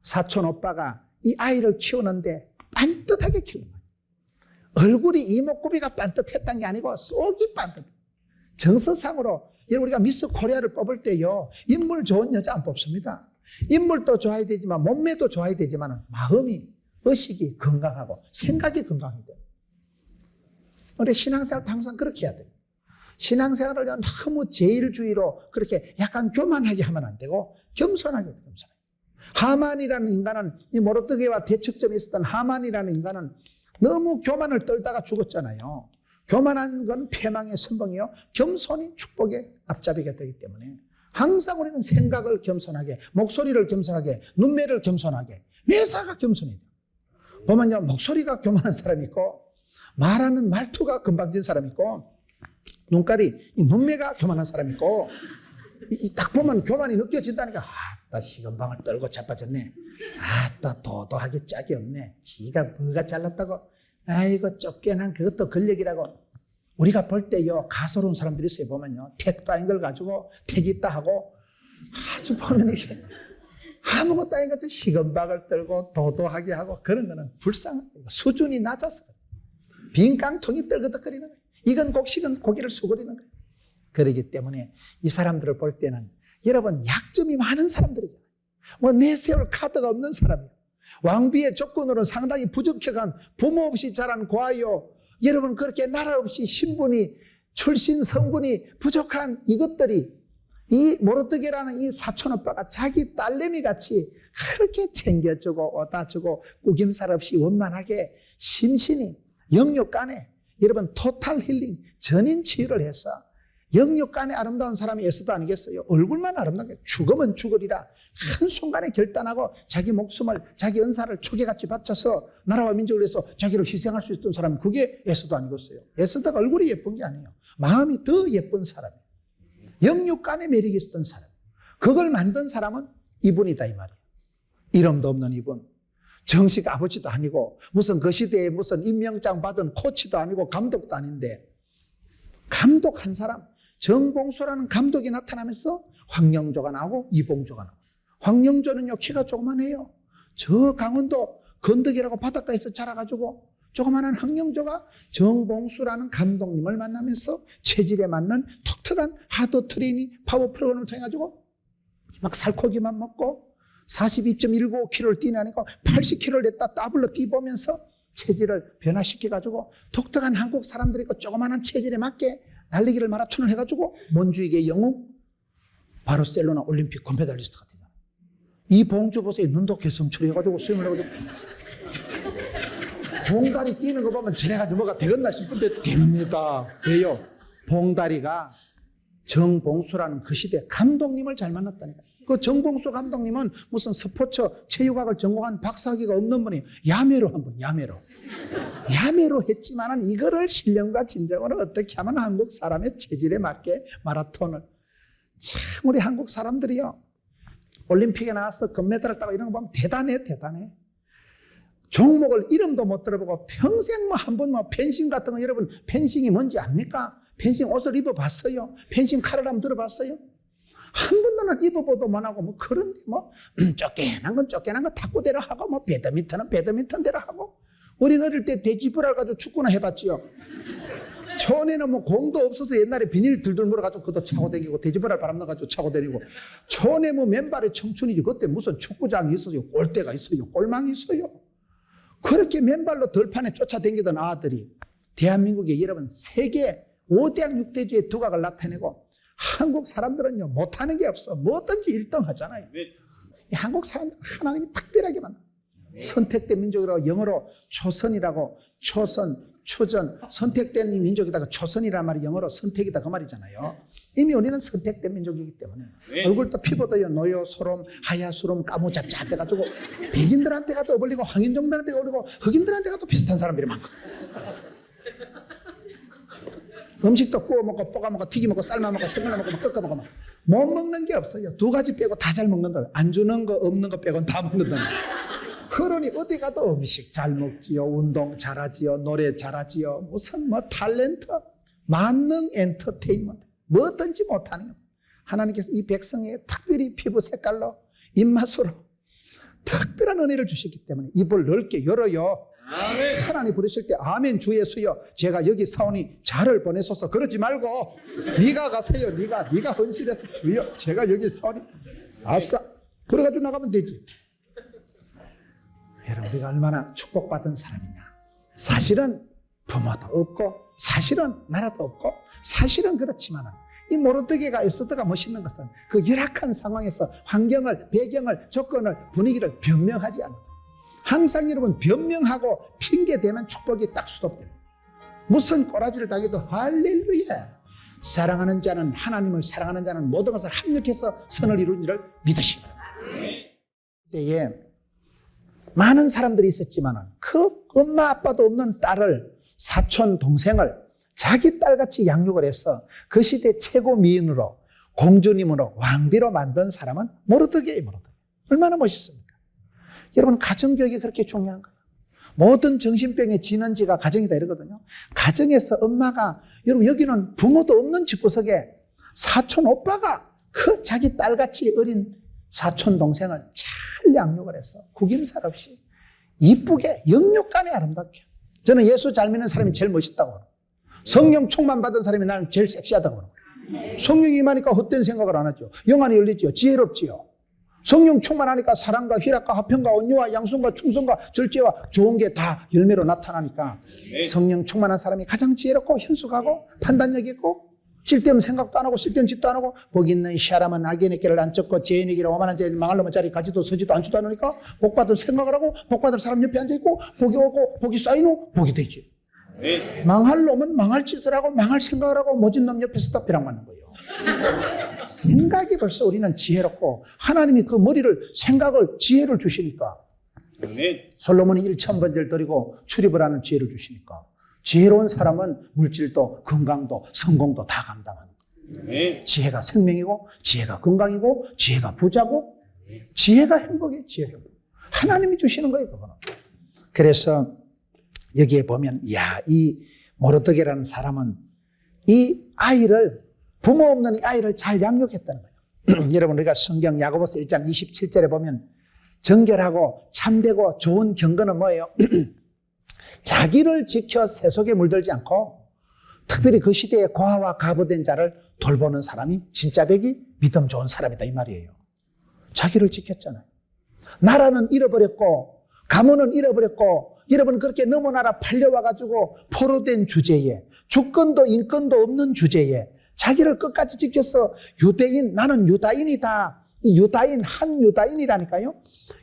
사촌 오빠가 이 아이를 키우는데 반듯하게 키우는 거예요. 얼굴이 이목구비가 반듯했던 게 아니고 속이 반듯. 정서상으로 우리가 미스 코리아를 뽑을 때요. 인물 좋은 여자 안 뽑습니다. 인물도 좋아야 되지만 몸매도 좋아야 되지만 마음이 의식이 건강하고 생각이 건강해야 돼요. 우리 신앙생활도 항상 그렇게 해야 돼요. 신앙생활을 너무 제일주의로 그렇게 약간 교만하게 하면 안 되고 겸손하게 해야 돼요. 하만이라는 인간은 이 모로드게와 대척점에 있었던 하만이라는 인간은 너무 교만을 떨다가 죽었잖아요. 교만한 건 패망의 선봉이요. 겸손이 축복의 앞잡이가 되기 때문에 항상 우리는 생각을 겸손하게, 목소리를 겸손하게, 눈매를 겸손하게, 매사가 겸손해요. 보면요, 목소리가 교만한 사람이 있고, 말하는 말투가 건방진 사람이 있고, 눈깔이, 이 눈매가 교만한 사람이 있고, 딱 보면 교만이 느껴진다니까, 나 시건방을 떨고 자빠졌네. 나 도도하게 짝이 없네. 지가 뭐가 잘났다고. 아이고 쫓겨난 그것도 권력이라고. 우리가 볼 때요 가소로운 사람들이 있어요. 보면요 택도 아닌 걸 가지고 택 있다 하고 아주 보면 이게 아무것도 아닌 것처럼 시건박을 떨고 도도하게 하고 그런 거는 불쌍한 거예요. 수준이 낮아서 빈 깡통이 떨거덕거리는 거예요. 이건 곡식은 고기를 수그리는 거예요. 그러기 때문에 이 사람들을 볼 때는 여러분 약점이 많은 사람들이잖아요. 뭐 내세울 카드가 없는 사람이에요. 왕비의 조건으로 상당히 부족해간 부모 없이 자란 고아요. 여러분 그렇게 나라 없이 신분이 출신 성분이 부족한 이것들이 이 모로드게라는 이 사촌오빠가 자기 딸내미 같이 그렇게 챙겨주고 얻어주고 꾸김살 없이 원만하게 심신이 영육간에 여러분 토탈 힐링 전인 치유를 해서 영육간에 아름다운 사람이 애써도 아니겠어요? 얼굴만 아름답게 죽으면 죽으리라 한순간에 결단하고 자기 목숨을 자기 은사를 초계같이 바쳐서 나라와 민족을 위해서 자기를 희생할 수 있던 사람이 그게 애써도 아니겠어요? 애써다가 얼굴이 예쁜 게 아니에요. 마음이 더 예쁜 사람이에요. 영육간에 매력이 있었던 사람. 그걸 만든 사람은 이분이다 이 말이에요. 이름도 없는 이분. 정식 아버지도 아니고 무슨 그 시대에 무슨 임명장 받은 코치도 아니고 감독도 아닌데 감독한 사람. 정봉수라는 감독이 나타나면서 황영조가 나오고 이봉조가 나오고 황영조는요 키가 조그만해요. 저 강원도 건덕이라고 바닷가에서 자라가지고 조그만한 황영조가 정봉수라는 감독님을 만나면서 체질에 맞는 독특한 하드 트레이닝 파워 프로그램을 통해가지고 막 살코기만 먹고 42.195kg를 뛰나니까 80kg를 냈다 더블로 뛰보면서 체질을 변화시켜가지고 독특한 한국 사람들이 그 조그만한 체질에 맞게 달리기를 마라톤을 해가지고 몬주이계 영웅 바르셀로나 올림픽 금메달리스트가 되잖아요. 이 봉주 보세요. 눈도 개성처리 해가지고 수염을 해가지고 봉다리 뛰는 거 보면 쟤네가 뭐가 되겠나 싶은데 됩니다. 왜요? 봉다리가 정봉수라는 그 시대 감독님을 잘 만났다니까. 그 정봉수 감독님은 무슨 스포츠 체육학을 전공한 박사학위가 없는 분이 야매로 한 분, 야매로 했지만은 이거를 신령과 진정으로 어떻게 하면 한국 사람의 체질에 맞게 마라톤을. 참 우리 한국 사람들이요, 올림픽에 나와서 금메달을 따고 이런 거 보면 대단해. 종목을 이름도 못 들어보고 평생 한 번 펜싱 같은 거, 여러분 펜싱이 뭔지 압니까? 펜싱 옷을 입어봤어요? 펜싱 칼을 한번 들어봤어요? 한 번도는 입어보도 못하고 그런데 쫓겨난 거 탁구대로 하고 배드민턴은 배드민턴대로 하고. 우리는 어릴 때 돼지불알 가지고 축구나 해봤지요. 촌에는 공도 없어서 옛날에 비닐 들들 물어가지고 그것도 차고 다니고 돼지불알 바람 나가지고 차고 다니고. 촌에 맨발의 청춘이지. 그때 무슨 축구장이 있어요? 골대가 있어요? 골망이 있어요? 그렇게 맨발로 들판에 쫓아다니던 아들이 대한민국에 여러분 세계 5대학 6대주의 두각을 나타내고, 한국 사람들은요 못하는 게 없어. 뭐든지 1등 하잖아요. 한국 사람들 하나님이 특별하게 만나. 선택된 민족이라고 영어로 초선이라고, 초선, 초전, 선택된 민족이다가 초선이라는 말이 영어로 선택이다 그 말이잖아요. 이미 우리는 선택된 민족이기 때문에 얼굴도 피부도요 노요, 소름, 하야수름, 까무잡잡해가지고 백인들한테 가도 어울리고 황인종들한테 어울리고 흑인들한테 가도 비슷한 사람들이 많거든요. 음식도 구워 먹고 볶아 먹고 튀겨 먹고 삶아 먹고 생각나 먹고 꺾어 먹고 못 먹는 게 없어요. 2가지 빼고 다 잘 먹는다. 안 주는 거 없는 거 빼고는 다 먹는다. 그러니 어디 가도 음식 잘 먹지요, 운동 잘하지요, 노래 잘하지요, 무슨 탤런트, 만능 엔터테인먼트, 뭐든지 못하는 겁니다. 하나님께서 이 백성에 특별히 피부 색깔로, 입맛으로 특별한 은혜를 주셨기 때문에 입을 넓게 열어요. 아멘. 하나님 부르실 때 아멘 주 예수여 제가 여기 사오니 자를 보내소서 그러지 말고 네가 가세요. 네가 헌신해서 주여 제가 여기 사오니 아싸 그래가지고 나가면 되지. 여러분 우리가 얼마나 축복받은 사람이냐. 사실은 부모도 없고 사실은 나라도 없고 사실은 그렇지만 이 모르드게가 에스더가 멋있는 것은 그 열악한 상황에서 환경을, 배경을, 조건을, 분위기를 변명하지 않는 거예요. 항상 여러분 변명하고 핑계대면 축복이 딱 수습됩니다. 무슨 꼬라지를 당해도 할렐루야. 사랑하는 자는 하나님을 사랑하는 자는 모든 것을 합력해서 선을 이루는 일을 믿으시고. 그때에 많은 사람들이 있었지만 그 엄마 아빠도 없는 딸을, 사촌 동생을 자기 딸같이 양육을 해서 그 시대 최고 미인으로, 공주님으로, 왕비로 만든 사람은 모르드게예요. 얼마나 멋있습니까? 여러분 가정교육이 그렇게 중요한 거예요. 모든 정신병의 진원지가 가정이다 이러거든요. 가정에서 엄마가, 여러분 여기는 부모도 없는 집구석에 사촌 오빠가 그 자기 딸같이 어린 사촌 동생을 잘 양육을 해서 구김살 없이 이쁘게 영육간에 아름답게. 저는 예수 잘 믿는 사람이 제일 멋있다고 그래요. 성령 충만 받은 사람이 나는 제일 섹시하다고 그래요. 성령이 임하니까 헛된 생각을 안 하죠. 영안이 열리죠. 지혜롭지요. 성령 충만하니까 사랑과 희락과 화평과 온유와 양순과 충성과 절제와 좋은 게 다 열매로 나타나니까 성령 충만한 사람이 가장 지혜롭고 현숙하고 판단력 있고 쓸데없는 생각도 안 하고 쓸데없는 짓도 안 하고 복 있는 사람은 악인의 길을 안 쫓고 죄인의 길을 오만한 자를 망할 놈의 자리 가지도 서지도 않지도 않으니까 복받을 생각을 하고 복받을 사람 옆에 앉아있고 복이 오고 복이 쌓이노 복이 되지. 망할 놈은 망할 짓을 하고 망할 생각을 하고 모진 놈 옆에서 다 벼락 맞는 거예요. 생각이 벌써 우리는 지혜롭고 하나님이 그 머리를 생각을 지혜를 주시니까 솔로몬이 1,000번제를 드리고 출입을 하는 지혜를 주시니까 지혜로운 사람은 물질도 건강도 성공도 다 감당하는 거예요. 지혜가 생명이고 지혜가 건강이고 지혜가 부자고 지혜가 행복이에요. 지혜가 하나님이 주시는 거예요. 그거는. 그래서 여기에 보면 이 모르드게라는 사람은 이 아이를 부모 없는 이 아이를 잘 양육했다는 거예요. 여러분 우리가 성경 야고보서 1장 27절에 보면 정결하고 참되고 좋은 경건은 뭐예요? 자기를 지켜 세속에 물들지 않고 특별히 그 시대에 고아와 가부된 자를 돌보는 사람이 진짜 백이 믿음 좋은 사람이다 이 말이에요. 자기를 지켰잖아요. 나라는 잃어버렸고 가문은 잃어버렸고 여러분 그렇게 너무나라 팔려와가지고 포로된 주제에 주권도 인권도 없는 주제에 자기를 끝까지 지켜서 유대인, 나는 유다인이다. 이 유다인, 한 유다인이라니까요.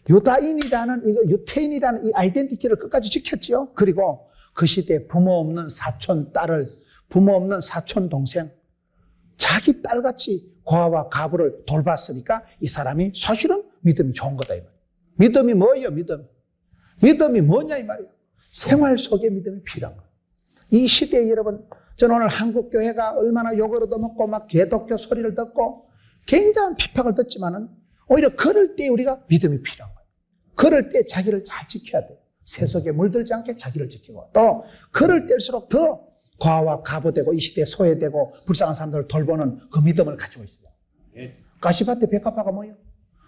유다인이라는, 유태인이라는 이 아이덴티티를 끝까지 지켰죠. 그리고 그 시대에 부모 없는 사촌 딸을, 부모 없는 사촌 동생, 자기 딸같이 고아와 과부를 돌봤으니까 이 사람이 사실은 믿음이 좋은 거다 이 말이에요. 믿음이 뭐예요? 믿음이 뭐냐 이 말이에요. 생활 속에 믿음이 필요한 거예요. 이 시대에 여러분, 저는 오늘 한국 교회가 얼마나 욕을 얻어먹고 막 개독교 소리를 듣고 굉장한 핍박을 듣지만은 오히려 그럴 때 우리가 믿음이 필요한 거예요. 그럴 때 자기를 잘 지켜야 돼요. 세속에 물들지 않게 자기를 지키고, 또 그럴 때일수록 더 과와 가부되고 이 시대에 소외되고 불쌍한 사람들을 돌보는 그 믿음을 가지고 있어요. 가시밭에 백합화가 뭐예요?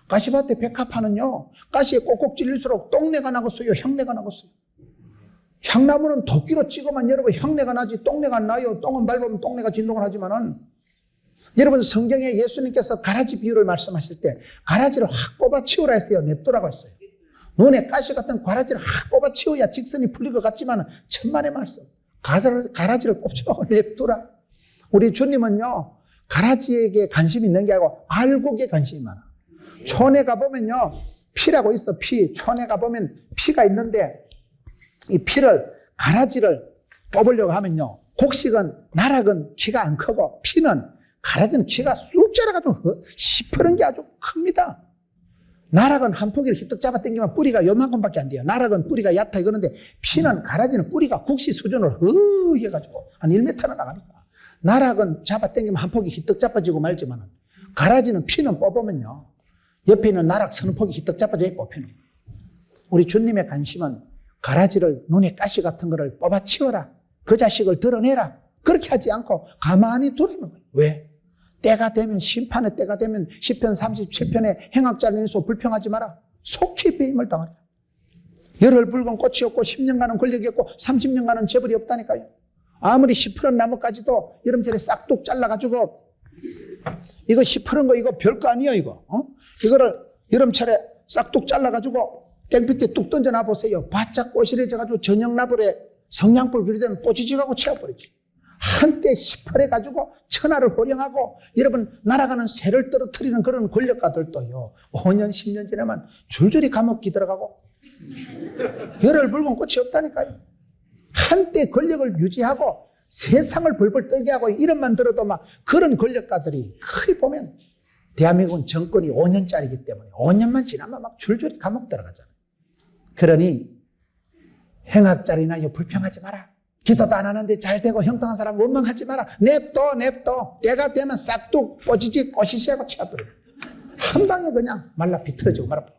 가시밭에 백합화는요, 가시에 꼭꼭 찔릴수록 똥내가 나겠어요? 향내가 나겠어요? 향나무는 도끼로 찍으면 여러분 향내가 나지 똥내가 안 나요. 똥은 밟으면 똥내가 진동을 하지만은, 여러분 성경에 예수님께서 가라지 비유를 말씀하실 때 가라지를 확 뽑아치우라 했어요. 냅두라고 했어요. 눈에 가시 같은 가라지를 확 뽑아치워야 직선이 풀릴 것 같지만 천만의 말씀. 가라지를 뽑지마고 냅두라. 우리 주님은요, 가라지에게 관심이 있는 게 아니고 알곡에 관심이 많아. 촌에 가보면요, 피라고 있어, 피. 촌에 가보면 피가 있는데 이 피를, 가라지를 뽑으려고 하면요, 곡식은, 나락은 키가 안 크고 피는, 가라지는 키가 쑥 자라가지고 시퍼런 게 아주 큽니다. 나락은 한 포기를 휘떡 잡아 당기면 뿌리가 요만큼밖에 안 돼요. 나락은 뿌리가 얕아 이거는데, 피는, 가라지는 뿌리가 국시 수준으로 해가지고 한 1m는 나가니까. 나락은 잡아 당기면 한 포기 휘떡 잡아지고 말지만, 가라지는 피는 뽑으면요, 옆에 있는 나락 서너 포기 휘떡 잡아져야 뽑히는 거예요. 우리 주님의 관심은 가라지를, 눈에 가시 같은 거를 뽑아치워라. 그 자식을 드러내라. 그렇게 하지 않고 가만히 두라는 거예요. 왜? 때가 되면, 심판의 때가 되면 시편 37편에 행악자를 인해서 불평하지 마라. 속히 배임을 당하리라. 열흘 붉은 꽃이 없고 10년간은 권력이 없고 30년간은 재벌이 없다니까요. 아무리 시퍼런 나무까지도 여름철에 싹둑 잘라가지고, 이거 시퍼런 거 이거 별거 아니에요 이거. 이거를 여름철에 싹둑 잘라가지고 땡볕에 뚝 던져놔 보세요. 바짝 꼬실해져가지고 저녁나불에 성냥불 그리되면 뽀지직하고 채워버리지. 한때 시퍼래가지고 천하를 호령하고 여러분 날아가는 새를 떨어뜨리는 그런 권력가들도요, 5년 10년 지나면 줄줄이 감옥기 들어가고 열흘 붉은 꽃이 없다니까요. 한때 권력을 유지하고 세상을 벌벌 떨게 하고 이름만 들어도 막 그런 권력가들이 거의 보면 대한민국은 정권이 5년짜리이기 때문에 5년만 지나면 막 줄줄이 감옥 들어가잖아요. 그러니 행악자리나 불평하지 마라. 기도도 안 하는데 잘 되고 형통한 사람 원망하지 마라. 냅둬. 때가 되면 싹둑 뽀지지 꼬시시하고 치워버려. 한 방에 그냥 말라 비틀어지고 말아버려.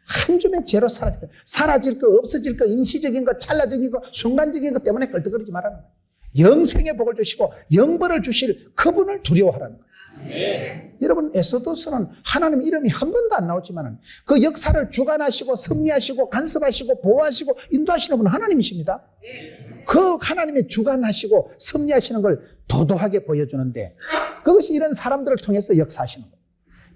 한 줌의 죄로 사라질 거, 없어질 거, 임시적인 거, 찰나적인 거, 순간적인 것 때문에 걸떡거리지 말라는 거예요. 영생의 복을 주시고 영벌을 주실 그분을 두려워하라는 거예요. 네. 여러분, 에소도스는 하나님 이름이 한 번도 안 나오지만 그 역사를 주관하시고 섭리하시고 간섭하시고 보호하시고 인도하시는 분은 하나님이십니다. 네. 그 하나님의 주관하시고 섭리하시는 걸 도도하게 보여주는데, 그것이 이런 사람들을 통해서 역사하시는 거예요.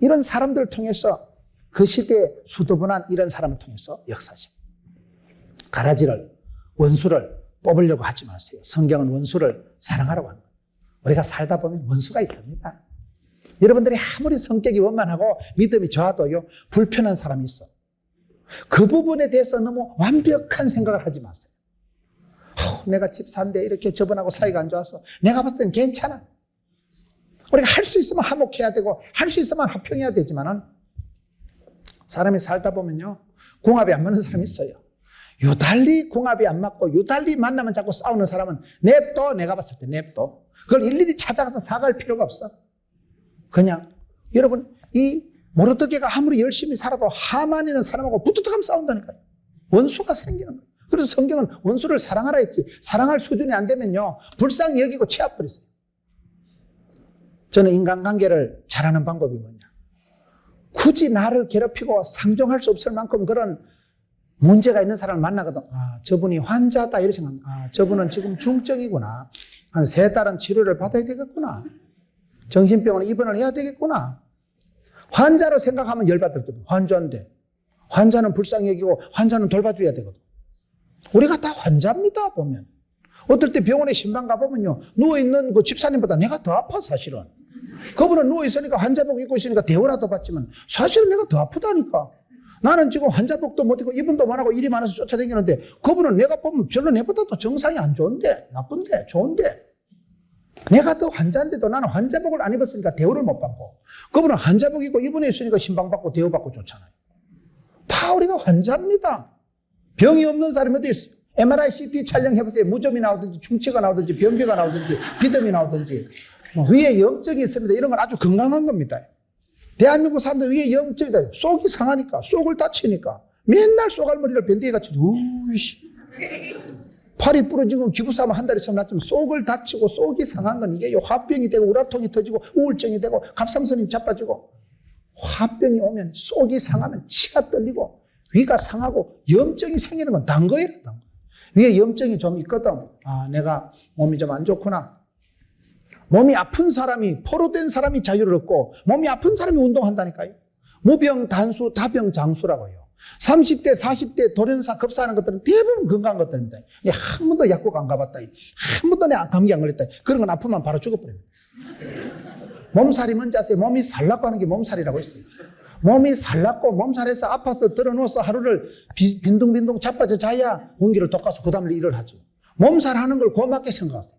이런 사람들을 통해서, 그 시대의 수도분한 이런 사람을 통해서 역사하십니다. 가라지를, 원수를 뽑으려고 하지 마세요. 성경은 원수를 사랑하라고 합니다. 우리가 살다 보면 원수가 있습니다. 여러분들이 아무리 성격이 원만하고 믿음이 좋아도요, 불편한 사람이 있어. 그 부분에 대해서 너무 완벽한 생각을 하지 마세요. 내가 집사인데 이렇게 저분하고 사이가 안 좋아서 내가 봤을 땐 괜찮아. 우리가 할 수 있으면 화목해야 되고 할 수 있으면 화평해야 되지만은, 사람이 살다 보면요, 궁합이 안 맞는 사람이 있어요. 유달리 궁합이 안 맞고 유달리 만나면 자꾸 싸우는 사람은 냅둬. 내가 봤을 때 냅둬. 그걸 일일이 찾아가서 사과할 필요가 없어. 그냥 여러분, 이 모르드게가 아무리 열심히 살아도 하만이라는 사람하고 부뚜덕하면 싸운다니까요. 원수가 생기는 거예요. 그래서 성경은 원수를 사랑하라 했지, 사랑할 수준이 안 되면요, 불쌍히 여기고 치워버리세요. 저는 인간관계를 잘하는 방법이 뭐냐, 굳이 나를 괴롭히고 상종할 수 없을 만큼 그런 문제가 있는 사람을 만나거든. 저분이 환자다 이렇게 생각합니다. 저분은 지금 중증이구나. 한 3달은 치료를 받아야 되겠구나. 정신병원에 입원을 해야 되겠구나. 환자로 생각하면 열받거든. 환자인데. 환자는 불쌍히 여기고 환자는 돌봐줘야 되거든. 우리가 다 환자입니다, 보면. 어떨 때 병원에 신방 가보면요, 누워있는 그 집사님보다 내가 더 아파, 사실은. 그분은 누워있으니까 환자복 입고 있으니까 대우라도 받지만 사실은 내가 더 아프다니까. 나는 지금 환자복도 못 입고 입원도 안 하고 일이 많아서 쫓아다니는데, 그분은 내가 보면 별로 내보다도 정상이 안 좋은데, 나쁜데, 좋은데. 내가 더 환자인데도 나는 환자복을 안 입었으니까 대우를 못 받고, 그분은 환자복 입고 입원해 있으니까 신방받고 대우받고 좋잖아요. 다 우리가 환자입니다. 병이 없는 사람이 어디 있어요? MRI, CT 촬영해보세요. 무좀이 나오든지 충치가 나오든지 변비가 나오든지 비듬이 나오든지 위에 염증이 있습니다. 이런 건 아주 건강한 겁니다. 대한민국 사람들 위에 염증이 다 속이 상하니까, 속을 다치니까 맨날 쏘갈머리를 변대에 같이 우이씨. 팔이 부러진 건 기부싸움 한 달 있으면 낫지만 속을 다치고 속이 상한 건 이게 화병이 되고 우라통이 터지고 우울증이 되고 갑상선이 자빠지고, 화병이 오면 속이 상하면 치가 떨리고 위가 상하고 염증이 생기는 건 단 거예요. 위에 염증이 좀 있거든. 아, 내가 몸이 좀 안 좋구나. 몸이 아픈 사람이, 포로된 사람이 자유를 얻고 몸이 아픈 사람이 운동한다니까요. 무병 단수 다병 장수라고요. 30대 40대 돌연사 급사하는 것들은 대부분 건강한 것들입니다. 한 번도 약국 안 가봤다, 한 번도 내 감기 안 걸렸다, 그런 건 아프면 바로 죽어버립니다. 몸살이 뭔지 아세요? 몸이 살라고 하는 게 몸살이라고 했어요. 몸이 살랐고 몸살에서 아파서 들어누워서 하루를 빈둥빈둥 자빠져 자야 원기를 돋가서 그 다음에 일을 하죠. 몸살 하는 걸 고맙게 생각하세요.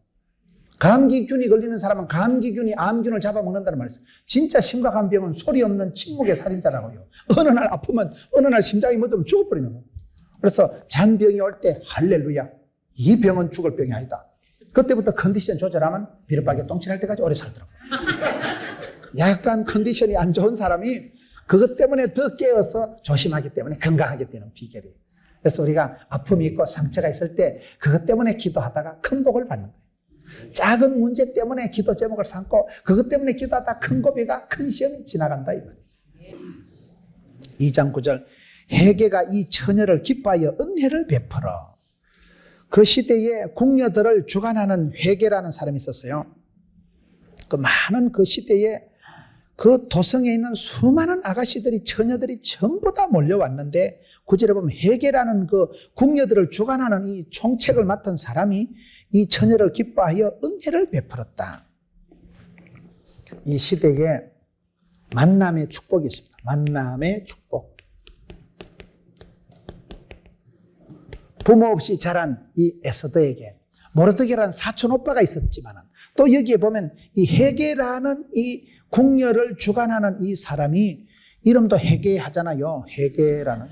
감기균이 걸리는 사람은 감기균이 암균을 잡아먹는다는 말이죠. 진짜 심각한 병은 소리 없는 침묵의 살인자라고요. 어느 날 아프면, 어느 날 심장이 멎으면 죽어버리는 거예요. 그래서 잔병이 올 때 할렐루야, 이 병은 죽을 병이 아니다. 그때부터 컨디션 조절하면 비눗방에 똥칠할 때까지 오래 살더라고요. 약간 컨디션이 안 좋은 사람이 그것 때문에 더 깨어서 조심하기 때문에 건강하게 되는 비결이에요. 그래서 우리가 아픔이 있고 상처가 있을 때 그것 때문에 기도하다가 큰 복을 받는 거예요. 작은 문제 때문에 기도 제목을 삼고 그것 때문에 기도하다 큰 고비가, 큰 시험이 지나간다 이 말이에요. 2장 9절, 회개가 이 처녀를 기뻐하여 은혜를 베풀어. 그 시대에 궁녀들을 주관하는 회개라는 사람이 있었어요. 그 많은 그 시대에 그 도성에 있는 수많은 아가씨들이, 처녀들이 전부 다 몰려왔는데 9절에 보면 회개라는 그 궁녀들을 주관하는 이 총책을 맡은 사람이 이 처녀를 기뻐하여 은혜를 베풀었다. 이 시대에 만남의 축복이 있습니다. 만남의 축복. 부모 없이 자란 이 에스더에게 모르드게라는 사촌 오빠가 있었지만 또 여기에 보면 이 헤게라는 이 궁녀를 주관하는 이 사람이 이름도 헤게하잖아요. 헤게라는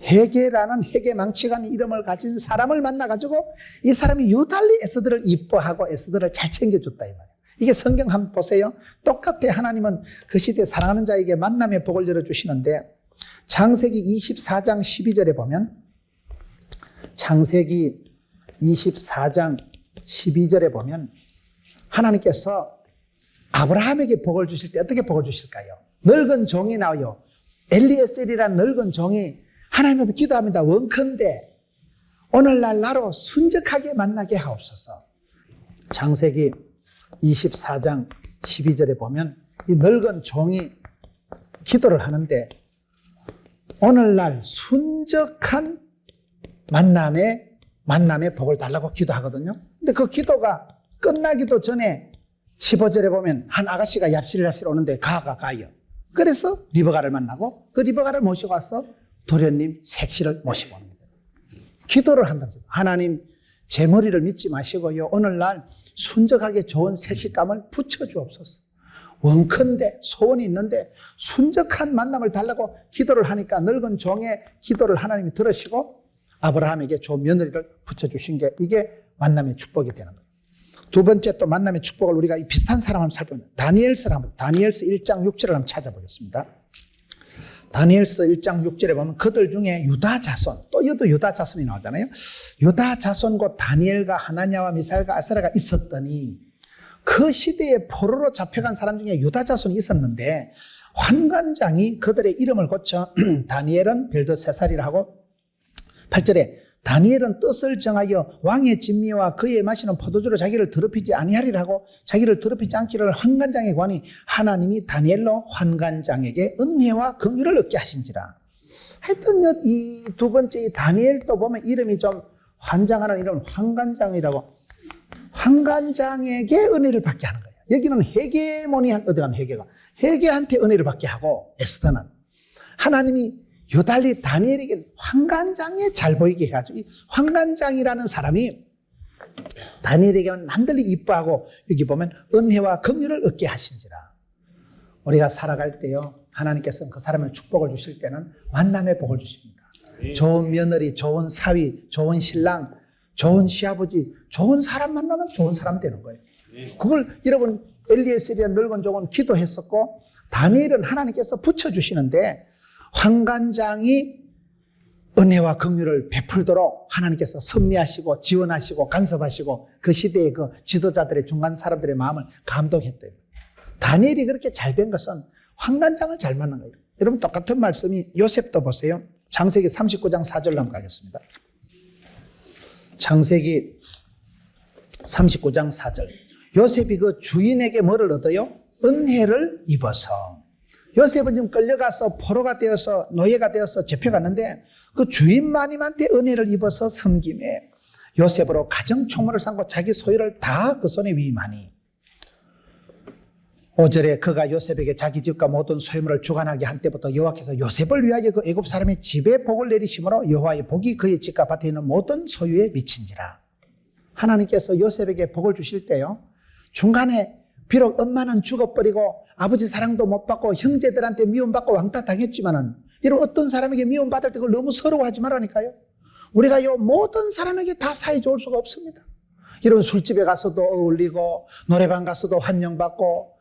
헤게라는 헤게망치가는 이름을 가진 사람을 만나가지고 이 사람이 유달리 에스더를 이뻐하고 에스더를 잘 챙겨줬다 이 말이에요. 이게 성경 한번 보세요. 똑같아. 하나님은 그 시대에 사랑하는 자에게 만남의 복을 열어주시는데 창세기 24장 12절에 보면, 창세기 24장 12절에 보면 하나님께서 아브라함에게 복을 주실 때 어떻게 복을 주실까요? 늙은 종이 나와요. 엘리에셀이라는 늙은 종이 하나님 앞에 기도합니다. 원컨대 오늘날 나로 순적하게 만나게 하옵소서. 창세기 24장 12절에 보면 이 늙은 종이 기도를 하는데 오늘날 순적한 만남의 복을 달라고 기도하거든요. 근데 그 기도가 끝나기도 전에 15절에 보면 한 아가씨가 얍실 오는데 가요. 그래서 리버가를 만나고 그 리버가를 모시고 와서 도련님 색시를 모시고 옵니다. 기도를 한답니다. 하나님, 제 머리를 믿지 마시고요, 오늘날 순적하게 좋은 색시감을 붙여주옵소서. 원컨대 소원이 있는데 순적한 만남을 달라고 기도를 하니까 늙은 종의 기도를 하나님이 들으시고 아브라함에게 좋은 며느리를 붙여주신 게 이게 만남의 축복이 되는 거예요. 두 번째 또 만남의 축복을 우리가 비슷한 사람 한번 살펴보면 다니엘서 1장 6절을 한번 찾아보겠습니다. 다니엘서 1장 6절에 보면 그들 중에 유다 자손, 또 여도 유다 자손이 나오잖아요. 유다 자손 곧 다니엘과 하나냐와 미사엘과 아사랴가 있었더니 그 시대에 포로로 잡혀간 사람 중에 유다 자손이 있었는데 환관장이 그들의 이름을 고쳐 다니엘은 벨드세살이라 하고 8절에 다니엘은 뜻을 정하여 왕의 진미와 그의 마시는 포도주로 자기를 더럽히지 아니하리라 하고 자기를 더럽히지 않기를 환관장에 관이 하나님이 다니엘로 환관장에게 은혜와 긍휼을 얻게 하신지라. 하여튼 이 두 번째 이 다니엘도 보면 이름이 좀 환장하는 이름 환관장이라고, 환관장에게 은혜를 받게 하는 거예요. 여기는 헤게모니한 어디 간 헤게가 헤게한테 은혜를 받게 하고, 에스더는 하나님이 유달리 다니엘에게 환관장에 잘 보이게 해가지고 이 환관장이라는 사람이 다니엘에게는 남들이 이뻐하고 여기 보면 은혜와 긍휼을 얻게 하신지라. 우리가 살아갈 때요, 하나님께서는 그 사람을 축복을 주실 때는 만남의 복을 주십니다. 좋은 며느리, 좋은 사위, 좋은 신랑, 좋은 시아버지, 좋은 사람 만나면 좋은 사람 되는 거예요. 그걸 여러분 엘리에셀이라는 늙은 종은 기도했었고 다니엘은 하나님께서 붙여주시는데 환관장이 은혜와 긍휼을 베풀도록 하나님께서 섭리하시고 지원하시고 간섭하시고 그 시대의 그 지도자들의 중간 사람들의 마음을 감동했대요. 다니엘이 그렇게 잘 된 것은 환관장을 잘 만난 거예요. 여러분 똑같은 말씀이 요셉도 보세요. 창세기 39장 4절로 한번 가겠습니다. 창세기 39장 4절. 요셉이 그 주인에게 뭐를 얻어요? 은혜를 입어서. 요셉은 지금 끌려가서 포로가 되어서 노예가 되어서 잡혀갔는데 그 주인 마님한테 은혜를 입어서 섬김에 요셉으로 가정 총무를 삼고 자기 소유를 다 그 손에 위임하니 5절에 그가 요셉에게 자기 집과 모든 소유물을 주관하게 한 때부터 여호와께서 요셉을 위하여 그 애굽 사람의 집에 복을 내리심으로 여호와의 복이 그의 집과 밭에 있는 모든 소유에 미친지라. 하나님께서 요셉에게 복을 주실 때요, 중간에 비록 엄마는 죽어버리고 아버지 사랑도 못 받고 형제들한테 미움받고 왕따 당했지만은 이런 어떤 사람에게 미움받을 때 그걸 너무 서러워하지 말라니까요. 우리가 요 모든 사람에게 다 사이 좋을 수가 없습니다. 이런 술집에 가서도 어울리고 노래방 가서도 환영받고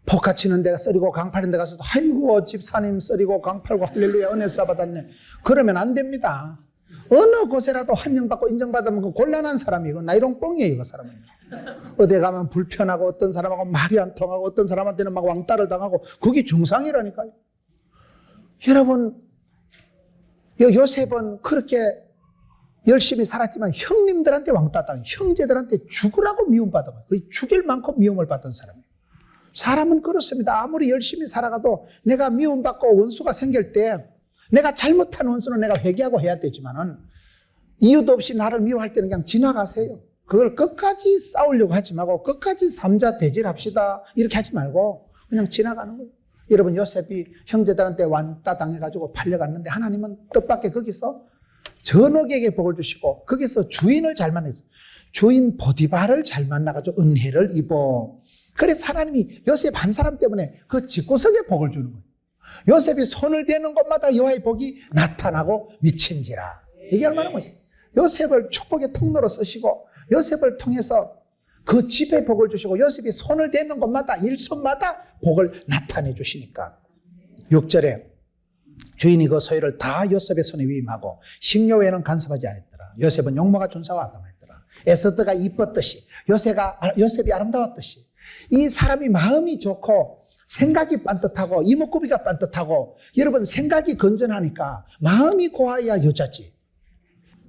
포카 치는 데가 썰이고 강 파는 데 가서도 아이고 집사님 썰이고 강 팔고 할렐루야 은혜 쌓아받았네. 그러면 안 됩니다. 어느 곳에라도 환영받고 인정받으면 그 곤란한 사람이고 나이롱 뻥이에요. 그 사람은. 어디 가면 불편하고 어떤 사람하고 말이 안 통하고 어떤 사람한테는 막 왕따를 당하고 그게 정상이라니까요. 여러분 요셉은 그렇게 열심히 살았지만 형님들한테 왕따 당하고 형제들한테 죽으라고 미움받아요. 거의 죽일 만큼 미움을 받은 사람이에요. 사람은 그렇습니다. 아무리 열심히 살아가도 내가 미움받고 원수가 생길 때 내가 잘못한 원수는 내가 회개하고 해야 되지만은 이유도 없이 나를 미워할 때는 그냥 지나가세요. 그걸 끝까지 싸우려고 하지 말고 끝까지 삼자 대질합시다 이렇게 하지 말고 그냥 지나가는 거예요. 여러분 요셉이 형제들한테 왕따 당해가지고 팔려갔는데 하나님은 뜻밖의 거기서 전옥에게 복을 주시고 거기서 주인을 잘 만났어요. 주인 보디발을 잘 만나가지고 은혜를 입어. 그래서 하나님이 요셉 한 사람 때문에 그 집구석에 복을 주는 거예요. 요셉이 손을 대는 곳마다 여호와의 복이 나타나고 미친지라. 이게 얼마나 멋있어요. 요셉을 축복의 통로로 쓰시고 요셉을 통해서 그 집에 복을 주시고 요셉이 손을 대는 곳마다 일손마다 복을 나타내 주시니까 6절에 주인이 그 소유를 다 요셉의 손에 위임하고 식료 외에는 간섭하지 않았더라. 요셉은 용모가 준사와 아담했더라. 에스더가 이뻤듯이 요셉이 아름다웠듯이 이 사람이 마음이 좋고 생각이 반듯하고 이목구비가 반듯하고 여러분 생각이 건전하니까 마음이 고와야 여자지.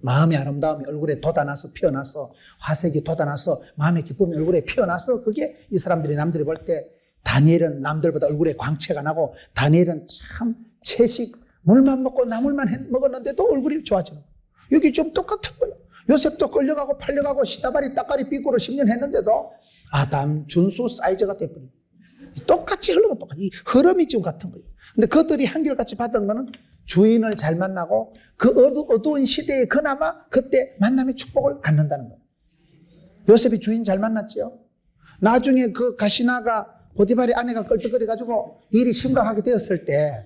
마음의 아름다움이 얼굴에 돋아나서 피어나서 화색이 돋아나서 마음의 기쁨이 얼굴에 피어나서 그게 이 사람들이 남들이 볼 때 다니엘은 남들보다 얼굴에 광채가 나고 다니엘은 참 채식 물만 먹고 나물만 먹었는데도 얼굴이 좋아지는 거예요. 여기 좀 똑같은 거예요. 요셉도 끌려가고 팔려가고 시다바리 따까리 삐꾸를 10년 했는데도 아담 준수 사이즈가 돼버려요. 똑같이 흐르면 똑같이 이 흐름이 지금 같은 거예요. 근데 그들이 한결같이 받은 거는 주인을 잘 만나고 그 어두운 시대에 그나마 그때 만남의 축복을 갖는다는 거예요. 요셉이 주인 잘 만났죠. 나중에 그 가시나가 보디발의 아내가 끌떡거려가지고 일이 심각하게 되었을 때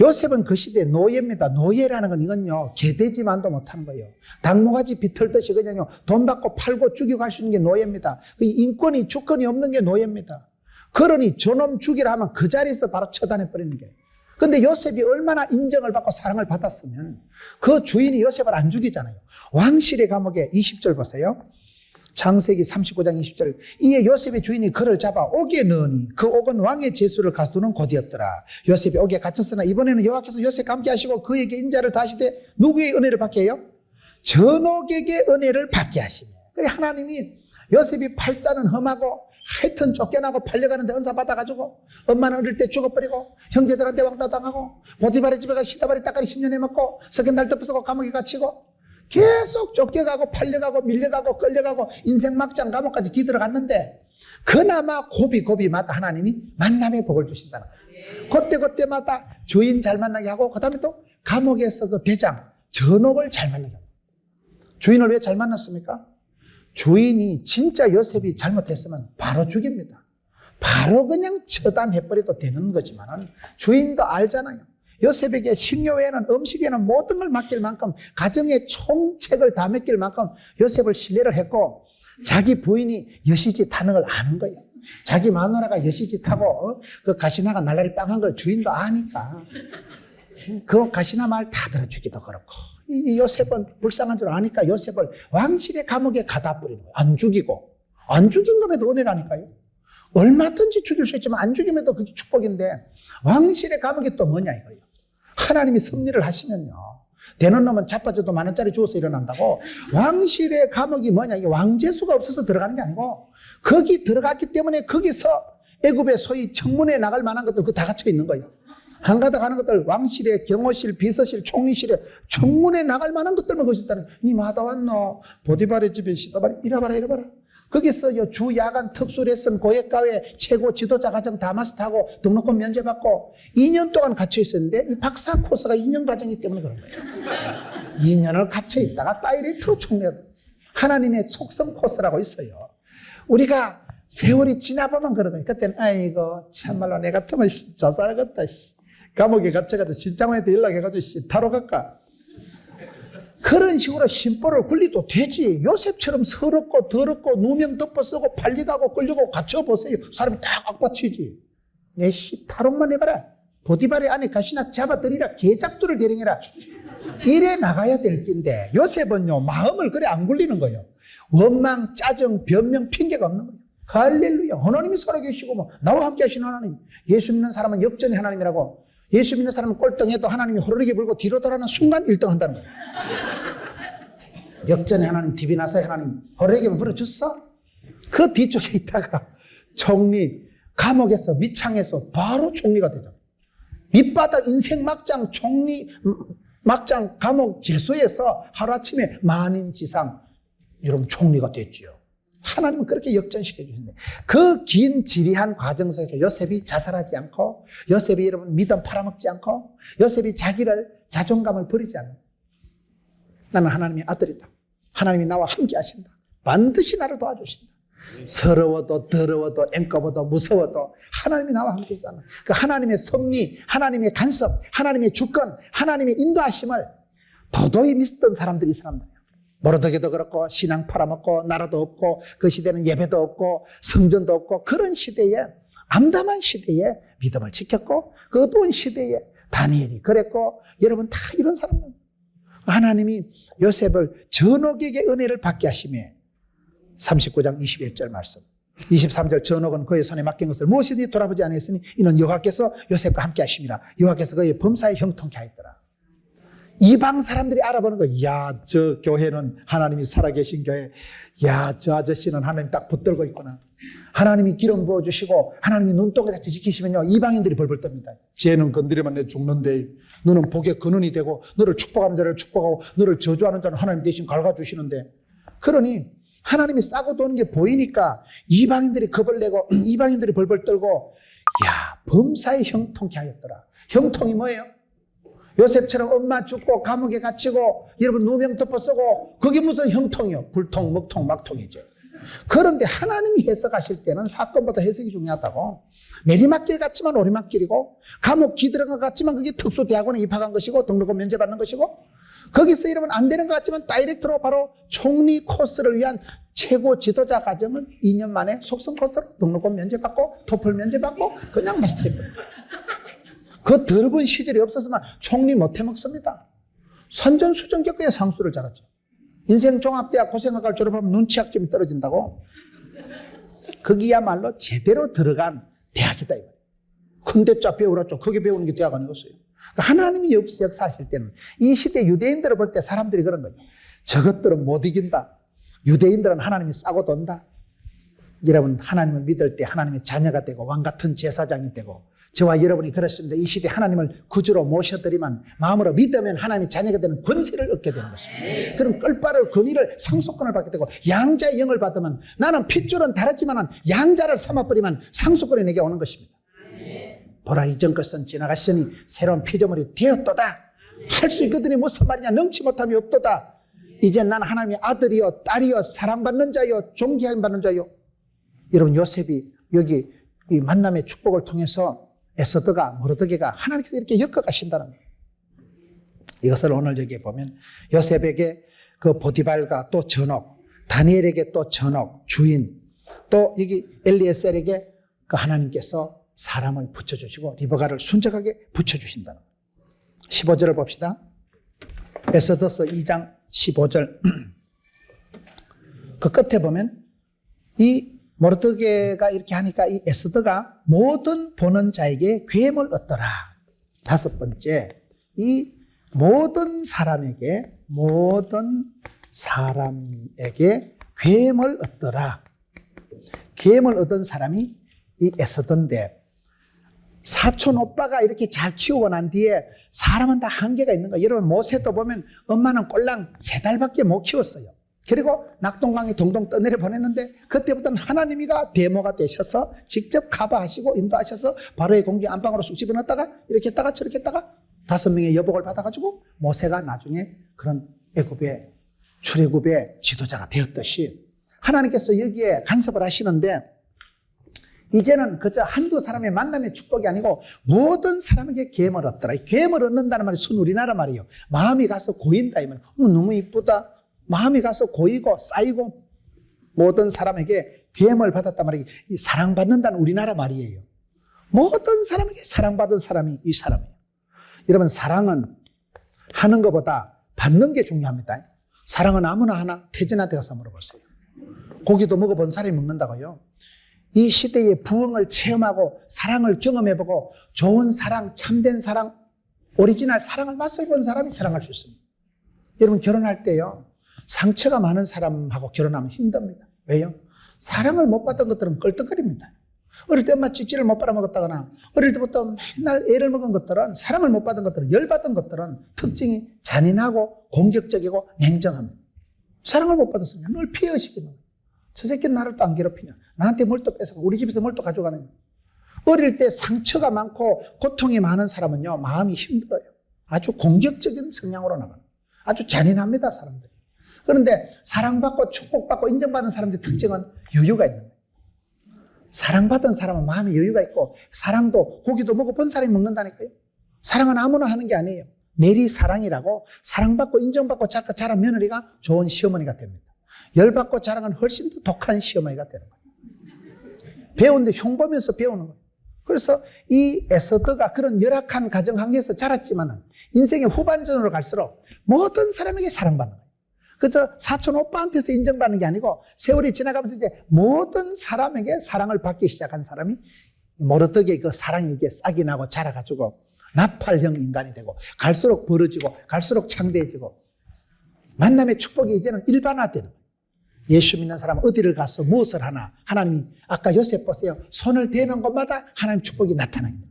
요셉은 그 시대의 노예입니다. 노예라는 건 이건요 개돼지만도 못하는 거예요. 당모가지 비틀듯이 그냥요 돈 받고 팔고 죽이고 할 수 있는 게 노예입니다. 그 인권이 주권이 없는 게 노예입니다. 그러니 저놈 죽이라 하면 그 자리에서 바로 처단해 버리는 거예요. 근데 요셉이 얼마나 인정을 받고 사랑을 받았으면 그 주인이 요셉을 안 죽이잖아요. 왕실의 감옥에 20절 보세요. 창세기 39장 20절. 이에 요셉의 주인이 그를 잡아 옥에 넣으니 그 옥은 왕의 제수를 가두는 곳이었더라. 요셉이 옥에 갇혔으나 이번에는 여호와께서 요셉과 함께 하시고 그에게 인자를 다시되 누구의 은혜를 받게 해요? 전옥에게 은혜를 받게 하시며. 그래 하나님이 요셉이 팔자는 험하고 하여튼 쫓겨나고 팔려가는데 은사 받아가지고 엄마는 어릴 때 죽어버리고 형제들한테 왕따 당하고 보디발의 집에 가 시다바리 따까리 10년 해먹고 석연 날 덮어서고 감옥에 갇히고 계속 쫓겨가고 팔려가고 밀려가고 끌려가고 인생 막장 감옥까지 기들어갔는데 그나마 고비마다 하나님이 만남의 복을 주신다는 거예요. 그때마다 주인 잘 만나게 하고 그 다음에 또 감옥에서 그 대장 전옥을 잘 만나게 하고. 주인을 왜 잘 만났습니까? 주인이 진짜 요셉이 잘못했으면 바로 죽입니다. 바로 그냥 처단해버려도 되는 거지만 주인도 알잖아요. 요셉에게 식료 외에는 음식 외에는 모든 걸 맡길 만큼 가정의 총책을 다 맡길 만큼 요셉을 신뢰를 했고 자기 부인이 여시짓 하는 걸 아는 거예요. 자기 마누라가 여시짓 하고 그 가시나가 날라리 빵한 걸 주인도 아니까 그 가시나 말 다 들어주기도 그렇고 이 요셉은 불쌍한 줄 아니까 요셉을 왕실의 감옥에 가다 뿌리는 거예요. 안 죽이고 안 죽인 것에도 은혜라니까요. 얼마든지 죽일 수 있지만 안 죽임에도 그게 축복인데 왕실의 감옥이 또 뭐냐 이거예요. 하나님이 섭리를 하시면요. 되는 놈은 자빠져도 10,000원짜리 주워서 일어난다고. 왕실의 감옥이 뭐냐. 이게 왕재수가 없어서 들어가는 게 아니고 거기 들어갔기 때문에 거기서 애굽의 소위 청문회에 나갈 만한 것들 그거 다 갇혀 있는 거예요. 한가득 하는 것들 왕실에 경호실, 비서실, 총리실에 청문회에 나갈 만한 것들만 거기 있다는 거예요. 니 마다 왔노? 보디발의 집에 시다발이 이래봐라 이래봐라. 거기서 주 야간 특수 레슨 고액과외 최고 지도자 과정 다 마스터하고 등록금 면제받고 2년 동안 갇혀 있었는데 이 박사 코스가 2년 과정이기 때문에 그런 거예요. 2년을 갇혀 있다가 다이렉트로 총리. 하나님의 속성 코스라고 있어요. 우리가 세월이 지나보면 그런 거예요. 그때는 아이고 참말로 내 같으면 자살하겠다. 감옥에 갇혀가지고 신장원한테 연락해가지고 타로 갈까. 그런 식으로 심보를 굴리도 되지. 요셉처럼 서럽고 더럽고 누명 덮어 쓰고 팔리가고 끌려고 갇혀보세요. 사람이 딱 악받치지. 내 타로만 해봐라. 보디발의 안에 가시나 잡아들이라. 개잡두를 대령해라. 이래 나가야 될 낀데 요셉은요 마음을 그래 안 굴리는 거예요. 원망, 짜증, 변명, 핑계가 없는 거예요. 할렐루야. 하나님이 살아계시고 뭐 나와 함께 하시는 하나님. 예수 믿는 사람은 역전의 하나님이라고. 예수 믿는 사람은 꼴등해도 하나님이 호루라기 불고 뒤로 돌아가는 순간 1등 한다는 거예요. 역전의 하나님, 디비나사의 하나님, 호루라기만 불어줬어? 그 뒤쪽에 있다가 총리, 감옥에서 밑창에서 바로 총리가 되죠. 밑바닥 인생 막장 총리, 막장 감옥 재소에서 하루아침에 만인지상 여러분 총리가 됐죠. 하나님은 그렇게 역전시켜 주신데 그 긴 지리한 과정 속에서 요셉이 자살하지 않고 요셉이 여러분 믿음 팔아먹지 않고 요셉이 자기를 자존감을 버리지 않는 나는 하나님의 아들이다. 하나님이 나와 함께 하신다. 반드시 나를 도와주신다. 서러워도 더러워도 앵꺼워도 무서워도 하나님이 나와 함께 있잖아. 그 하나님의 섭리, 하나님의 간섭, 하나님의 주권, 하나님의 인도하심을 도도히 믿었던 사람들이 이 사람들이에요. 모르드게도 그렇고 신앙 팔아먹고 나라도 없고 그 시대는 예배도 없고 성전도 없고 그런 시대에 암담한 시대에 믿음을 지켰고 그 어두운 시대에 다니엘이 그랬고 여러분 다 이런 사람들. 하나님이 요셉을 전옥에게 은혜를 받게 하심에 39장 21절 말씀 23절 전옥은 그의 손에 맡긴 것을 무엇이든지 돌아보지 아니했으니 이는 여호와께서 요셉과 함께 하심이라. 여호와께서 그의 범사에 형통케 하였더라. 이방 사람들이 알아보는 거예요. 야, 저 교회는 하나님이 살아계신 교회. 야, 저 아저씨는 하나님 딱 붙들고 있구나. 하나님이 기름 부어주시고 하나님이 눈동자같이 지키시면요 이방인들이 벌벌 떱니다. 쟤는 건드리면 내 죽는데 너는 복의 근원이 되고 너를 축복하는 자를 축복하고 너를 저주하는 자는 하나님 대신 갉아주시는데 그러니 하나님이 싸고 도는 게 보이니까 이방인들이 겁을 내고 이방인들이 벌벌 떨고 야, 범사에 형통케 하였더라. 형통이 뭐예요? 요셉처럼 엄마 죽고 감옥에 갇히고 여러분 누명 덮어 쓰고 그게 무슨 형통이요? 불통, 먹통, 막통이죠. 그런데 하나님이 해석하실 때는 사건보다 해석이 중요하다고. 내리막길 같지만 오리막길이고 감옥 기 들어간 것 같지만 그게 특수대학원에 입학한 것이고 등록금 면제받는 것이고 거기서 여러분 안 되는 것 같지만 다이렉트로 바로 총리 코스를 위한 최고 지도자 과정을 2년 만에 속성 코스로 등록금 면제받고 토플 면제받고 그냥 마스터해버려요. 그 더러운 시절이 없었으면 총리 못 해먹습니다. 선전수전 겪어야 상수를 잘하죠. 인생 종합대학 고생학과를 졸업하면 눈치학점이 떨어진다고. 거기야말로 제대로 들어간 대학이다. 큰데짜 배우라죠. 거기 배우는 게 대학 아니겠어요. 하나님이 역사하실 때는 이 시대 유대인들을 볼 때 사람들이 그런 거예요. 저것들은 못 이긴다. 유대인들은 하나님이 싸고 돈다. 여러분 하나님을 믿을 때 하나님의 자녀가 되고 왕같은 제사장이 되고 저와 여러분이 그렇습니다. 이 시대 하나님을 구주로 모셔드리면 마음으로 믿으면 하나님의 자녀가 되는 권세를 얻게 되는 것입니다. 그럼 끌바를 권위를 상속권을 받게 되고 양자의 영을 받으면 나는 핏줄은 다르지만 양자를 삼아버리면 상속권이 내게 오는 것입니다. 보라 이전 것은 지나갔으니 새로운 피조물이 되었도다. 할 수 있거든요. 무슨 말이냐. 능치 못함이 없도다. 이제 난 하나님의 아들이요 딸이요 사랑받는 자요 존귀함 받는 자요. 여러분 요셉이 여기 이 만남의 축복을 통해서 에스더가 모르드게가 하나님께서 이렇게 엮어가신다는 거예요. 이것을 오늘 여기에 보면 요셉에게 그 보디발과 또 전옥, 다니엘에게 또 전옥, 주인, 또 여기 엘리에셀에게 그 하나님께서 사람을 붙여주시고 리브가를 순적하게 붙여주신다는 거예요. 15절을 봅시다. 에스더서 2장 15절. 그 끝에 보면 이 모르드게가 이렇게 하니까 이 에스더가 모든 보는 자에게 괴물 얻더라. 다섯 번째, 이 모든 사람에게 괴물 얻더라. 괴물 얻은 사람이 이 에스더인데 사촌 오빠가 이렇게 잘 키우고 난 뒤에 사람은 다 한계가 있는 거예요. 여러분 모세도 보면 엄마는 꼴랑 3달밖에 못 키웠어요. 그리고 낙동강에 동동 떠내려 보냈는데 그때부터는 하나님이가 데모가 되셔서 직접 커버하시고 인도하셔서 바로의 공중 안방으로 쑥 집어넣었다가 이렇게 했다가 저렇게 했다가 5명의 여복을 받아가지고 모세가 나중에 그런 애굽의 출애굽의 지도자가 되었듯이 하나님께서 여기에 간섭을 하시는데 이제는 그저 한두 사람의 만남의 축복이 아니고 모든 사람에게 괴물 얻더라. 괴물 얻는다는 말이 순 우리나라 말이에요. 마음이 가서 고인다 이 말. 너무 이쁘다. 마음이 가서 고이고 쌓이고 모든 사람에게 괴물 받았단 말이에요. 이 사랑받는다는 우리나라 말이에요. 모든 사람에게 사랑받은 사람이 이 사람이에요. 여러분 사랑은 하는 것보다 받는 게 중요합니다. 사랑은 아무나 하나 태진한테 가서 물어보세요. 고기도 먹어본 사람이 먹는다고요. 이 시대의 부흥을 체험하고 사랑을 경험해보고 좋은 사랑, 참된 사랑, 오리지널 사랑을 맛을 본 사람이 사랑할 수 있습니다. 여러분 결혼할 때요. 상처가 많은 사람하고 결혼하면 힘듭니다. 왜요? 사랑을 못 받은 것들은 껄떡거립니다. 어릴 때 엄마 찌찌를 못 빨아먹었다거나 어릴 때부터 맨날 애를 먹은 것들은 사랑을 못 받은 것들은 열받은 것들은 특징이 잔인하고 공격적이고 냉정합니다. 사랑을 못 받았으면 늘 피해의식이 나요. 저 새끼는 나를 또 안 괴롭히냐. 나한테 뭘 또 뺏어가. 우리 집에서 뭘 또 가져가느냐. 어릴 때 상처가 많고 고통이 많은 사람은요. 마음이 힘들어요. 아주 공격적인 성향으로 나가요. 아주 잔인합니다. 사람들이. 그런데 사랑받고 축복받고 인정받은 사람들의 특징은 여유가 있는 거예요. 사랑받은 사람은 마음에 여유가 있고 사랑도 고기도 먹어본 사람이 먹는다니까요. 사랑은 아무나 하는 게 아니에요. 내리사랑이라고 사랑받고 인정받고 자란 며느리가 좋은 시어머니가 됩니다. 열받고 자랑은 훨씬 더 독한 시어머니가 되는 거예요. 배우는데 흉보면서 배우는 거예요. 그래서 이 에스더가 그런 열악한 가정 환경에서 자랐지만 인생의 후반전으로 갈수록 모든 사람에게 사랑받는 거예요. 그저 사촌 오빠한테서 인정받는 게 아니고 세월이 지나가면서 이제 모든 사람에게 사랑을 받기 시작한 사람이 모르드게 그 사랑이 이제 싹이 나고 자라가지고 나팔형 인간이 되고 갈수록 벌어지고 갈수록 창대해지고 만남의 축복이 이제는 일반화되는 거예요. 예수 믿는 사람은 어디를 가서 무엇을 하나 하나님이 아까 요셉 보세요. 손을 대는 곳마다 하나님 축복이 나타납니다.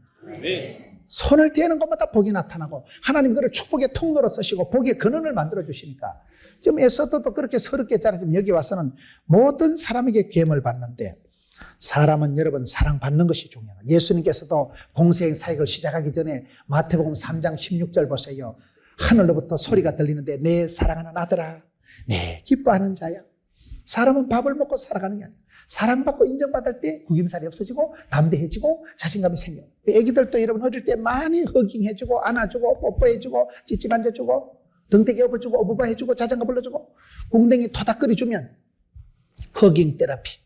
손을 대는 곳마다 복이 나타나고 하나님 그를 축복의 통로로 쓰시고 복의 근원을 만들어 주시니까 지금 에스더도 그렇게 서럽게 자라지만 여기 와서는 모든 사람에게 계엄을 받는데 사람은 여러분 사랑받는 것이 중요해요. 예수님께서도 공생 사역을 시작하기 전에 마태복음 3장 16절 보세요. 하늘로부터 소리가 들리는데 내 사랑하는 아들아 내 기뻐하는 자야. 사람은 밥을 먹고 살아가는 게 아니에요. 사랑받고 인정받을 때 구김살이 없어지고 담대해지고 자신감이 생겨요. 애기들도 여러분 어릴 때 많이 허깅해주고 안아주고 뽀뽀해주고 찌찌 만져주고 등대기 업어주고 어부바해주고 자장가 불러주고 궁뎅이 토닥거려주면 허깅 테라피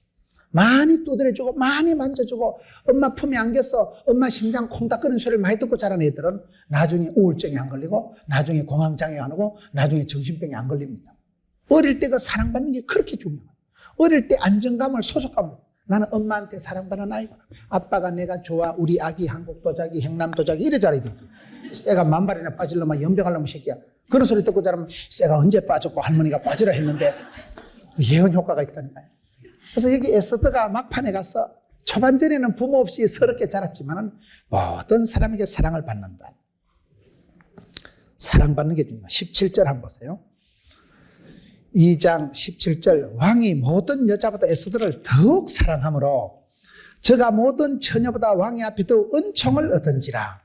많이 두드려주고 많이 만져주고 엄마 품에 안겨서 엄마 심장 콩닥거리는 소리를 많이 듣고 자란 애들은 나중에 우울증이 안 걸리고 나중에 공황장애 안 오고 나중에 정신병이 안 걸립니다. 어릴 때 그 사랑받는 게 그렇게 중요해요. 어릴 때 안정감을 소속감을 나는 엄마한테 사랑받는 아이구나. 아빠가 내가 좋아 우리 아기 한국 도자기 행남 도자기 이래 자라야 되지. 쇠가 만발이나 빠질려면 연병하려면 새끼야. 그런 소리 듣고 자라면 쇠가 언제 빠졌고 할머니가 빠지라 했는데 예언 효과가 있다니까요. 그래서 여기 에스더가 막판에 가서 초반전에는 부모 없이 서럽게 자랐지만 모든 사람에게 사랑을 받는다. 사랑받는 게 중요해요. 17절 한번 보세요. 2장 17절 왕이 모든 여자보다 에스더를 더욱 사랑하므로 저가 모든 처녀보다 왕의 앞에 더 은총을 얻은지라.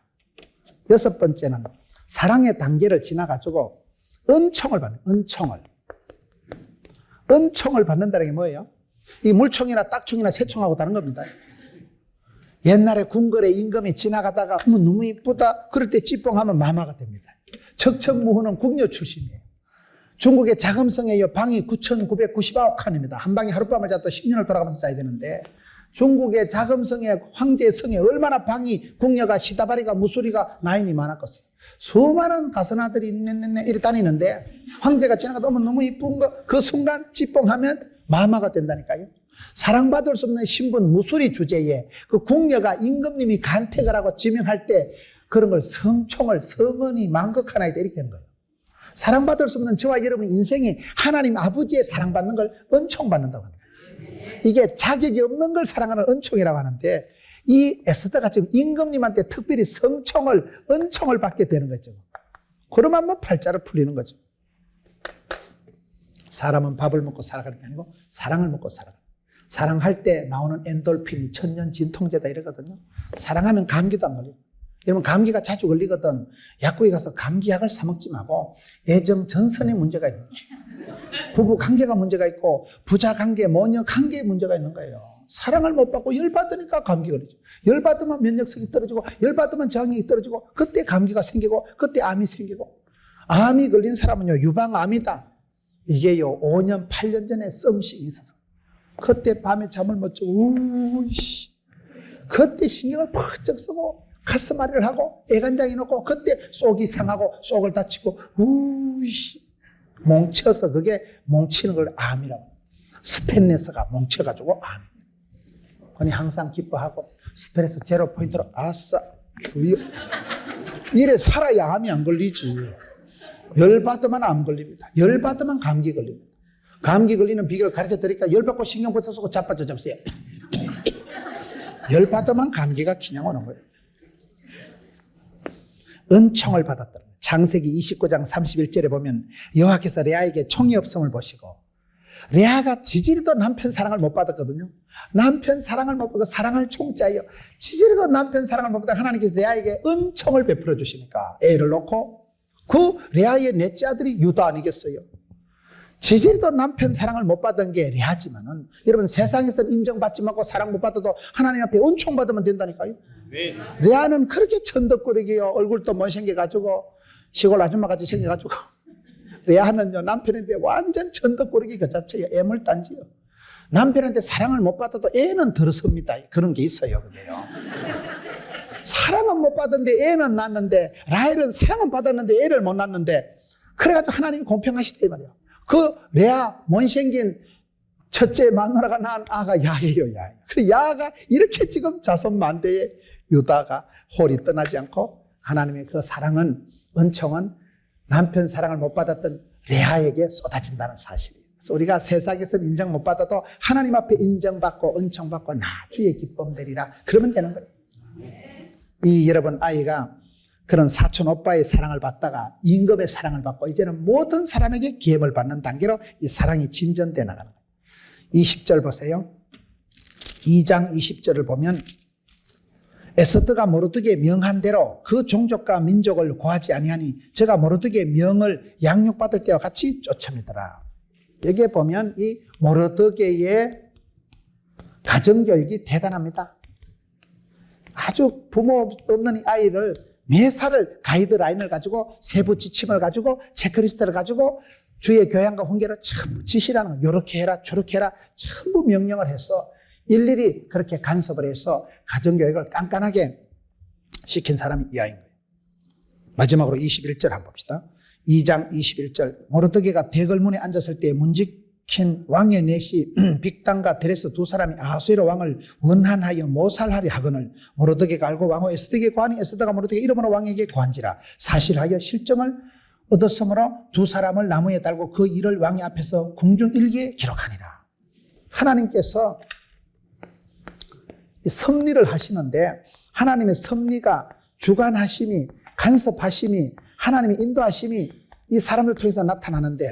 여섯 번째는 사랑의 단계를 지나가지고 은총을 받는 은총을. 은총을 받는다는 게 뭐예요? 이 물총이나 딱총이나 새총하고 다른 겁니다. 옛날에 궁궐에 임금이 지나가다가 너무 이쁘다 그럴 때 찌뽕하면 마마가 됩니다. 척척무후는 궁녀 출신이에요. 중국의 자금성에요 방이 9,999칸입니다. 한 방에 하룻밤을 자도 10년을 돌아가면서 자야 되는데 중국의 자금성의 황제의 성에 얼마나 방이 궁녀가 시다바리가 무소리가 나인이 많았겠어요. 수많은 가선아들이 이래 다니는데 황제가 지나가다 너무 이쁜 거 그 순간 찌뽕하면 마마가 된다니까요. 사랑받을 수 없는 신분 무소리 주제에 그 궁녀가 임금님이 간택을 하고 지명할 때 그런 걸 성총을 성은이 만극하나이다 이렇게 하는 거예요. 사랑받을 수 없는 저와 여러분 인생이 하나님 아버지의 사랑받는 걸 은총받는다고 합니다. 이게 자격이 없는 걸 사랑하는 은총이라고 하는데 이 에스더가 지금 임금님한테 특별히 은총을 받게 되는 거죠. 그러면 뭐 팔자를 풀리는 거죠. 사람은 밥을 먹고 살아가는 게 아니고 사랑을 먹고 살아가는 거예요. 사랑할 때 나오는 엔돌핀이 천년 진통제다 이러거든요. 사랑하면 감기도 안 걸려요. 여러분 감기가 자주 걸리거든 약국에 가서 감기약을 사 먹지 말고 애정 전선에 문제가 있는 거예요. 부부 관계가 문제가 있고 부자 관계, 모녀 관계에 문제가 있는 거예요. 사랑을 못 받고 열받으니까 감기 걸리죠. 열받으면 면역력이 떨어지고 열받으면 저항력이 떨어지고 그때 감기가 생기고 그때 암이 생기고 암이 걸린 사람은요 유방암이다. 이게요 5년 8년 전에 썸씽이 있어서 그때 밤에 잠을 못 자고 우이씨 그때 신경을 퍽쩍 쓰고 가스마리를 하고 애간장이 넣고 그때 속이 상하고 속을 다치고 우이씨 뭉쳐서 그게 뭉치는 걸 암이라고. 스테인레스가 뭉쳐가지고 암. 그러니 항상 기뻐하고 스트레스 제로 포인트로 아싸 주여 이래 살아야 암이 안 걸리지. 열받으면 암 걸립니다. 열받으면 감기 걸립니다. 감기 걸리는 비결을 가르쳐 드리니까 열받고 신경 벌써 쓰고 자빠져 잡으세요. 열받으면 감기가 그냥 오는 거예요. 은총을 받았다. 창세기 29장 31절에 보면 여호와께서 레아에게 총이 없음을 보시고 레아가 지지리도 남편 사랑을 못 받았거든요. 남편 사랑을 못 받고 사랑할 총자예요. 지지리도 남편 사랑을 못 받아 하나님께서 레아에게 은총을 베풀어 주시니까 애를 놓고 그 레아의 넷째 아들이 유다 아니겠어요. 지지리도 남편 사랑을 못 받은 게 레아지만은 여러분 세상에서는 인정받지 않고 사랑 못 받아도 하나님 앞에 은총 받으면 된다니까요. 네. 레아는 그렇게 천덕거리게요. 얼굴도 못생겨가지고 시골 아줌마같이 생겨가지고 레아는요 남편인데 완전 천덕거리기 그 자체예요. 애물단지요. 남편한테 사랑을 못 받아도 애는 들어섭니다. 그런 게 있어요. 그게요. 사랑은 못 받았는데 애는 낳았는데 라헬은 사랑은 받았는데 애를 못 낳았는데 그래가지고 하나님이 공평하시다 이 말이에요. 그 레아 못생긴 첫째 마누라가 낳은 아가 야예요. 야. 그 야가 이렇게 지금 자손 만대에 유다가 홀이 떠나지 않고 하나님의 그 사랑은 은총은 남편 사랑을 못 받았던 레아에게 쏟아진다는 사실이에요. 그래서 우리가 세상에서는 인정 못 받아도 하나님 앞에 인정받고 은총받고 나 주의 기쁨 되리라 그러면 되는 거예요. 이 여러분 아이가 그런 사촌 오빠의 사랑을 받다가 임금의 사랑을 받고 이제는 모든 사람에게 기회를 받는 단계로 이 사랑이 진전돼 나가는 거예요. 20절 보세요. 2장 20절을 보면 에스더가 모르드게 명한 대로 그 종족과 민족을 고하지 아니하니 저가 모르드게 명을 양육받을 때와 같이 쫓아내더라. 여기에 보면 이 모르드게의 가정교육이 대단합니다. 아주 부모 없는 이 아이를 매사를 가이드라인을 가지고 세부 지침을 가지고 체크리스트를 가지고 주의 교양과 훈계를 전부 지시라는 거. 요렇게 해라 저렇게 해라 전부 명령을 해서 일일이 그렇게 간섭을 해서 가정교육을 깐깐하게 시킨 사람이 이 아이인 거예요. 마지막으로 21절 한번 봅시다. 2장 21절 모르드게가 대궐문에 앉았을 때 문지킨 왕의 넷이 빅단과 데레스 두 사람이 아수에로 왕을 원한하여 모살하려 하거늘 모르드게가 알고 왕후 에스더에게 고하니 에스더가 모르드게 이름으로 왕에게 고한지라 사실하여 실정을 얻었으므로 두 사람을 나무에 달고 그 일을 왕의 앞에서 궁중일기에 기록하니라. 하나님께서 섭리를 하시는데 하나님의 섭리가 주관하심이 간섭하심이 하나님의 인도하심이 이 사람을 통해서 나타나는데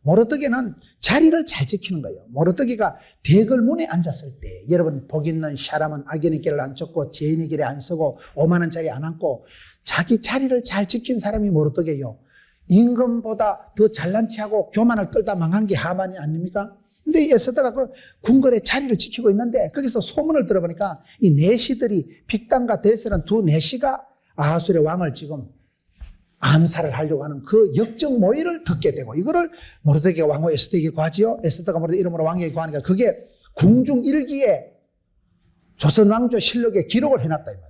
모르드게는 자리를 잘 지키는 거예요. 모르드게가 대궐문에 앉았을 때 여러분 복 있는 샤람은 악인의 길을 안 쫓고 죄인의 길에 안 서고 오만한 자리에 안 앉고 자기 자리를 잘 지킨 사람이 모르드게요. 임금보다 더 잘난 체하고 교만을 떨다 망한 게 하만이 아닙니까? 근데 이 에스더가 그 궁궐의 자리를 지키고 있는데 거기서 소문을 들어보니까 이 내시들이 빅단과 데레스라는 두 내시가 아하수르의 왕을 지금 암살을 하려고 하는 그 역적 모의를 듣게 되고 이거를 모르드게가 왕후 에스더에게 구하지요. 에스더가 모르드게 이름으로 왕에게 구하니까 그게 궁중일기에 조선 왕조 실록에 기록을 해놨다 이 말이에요.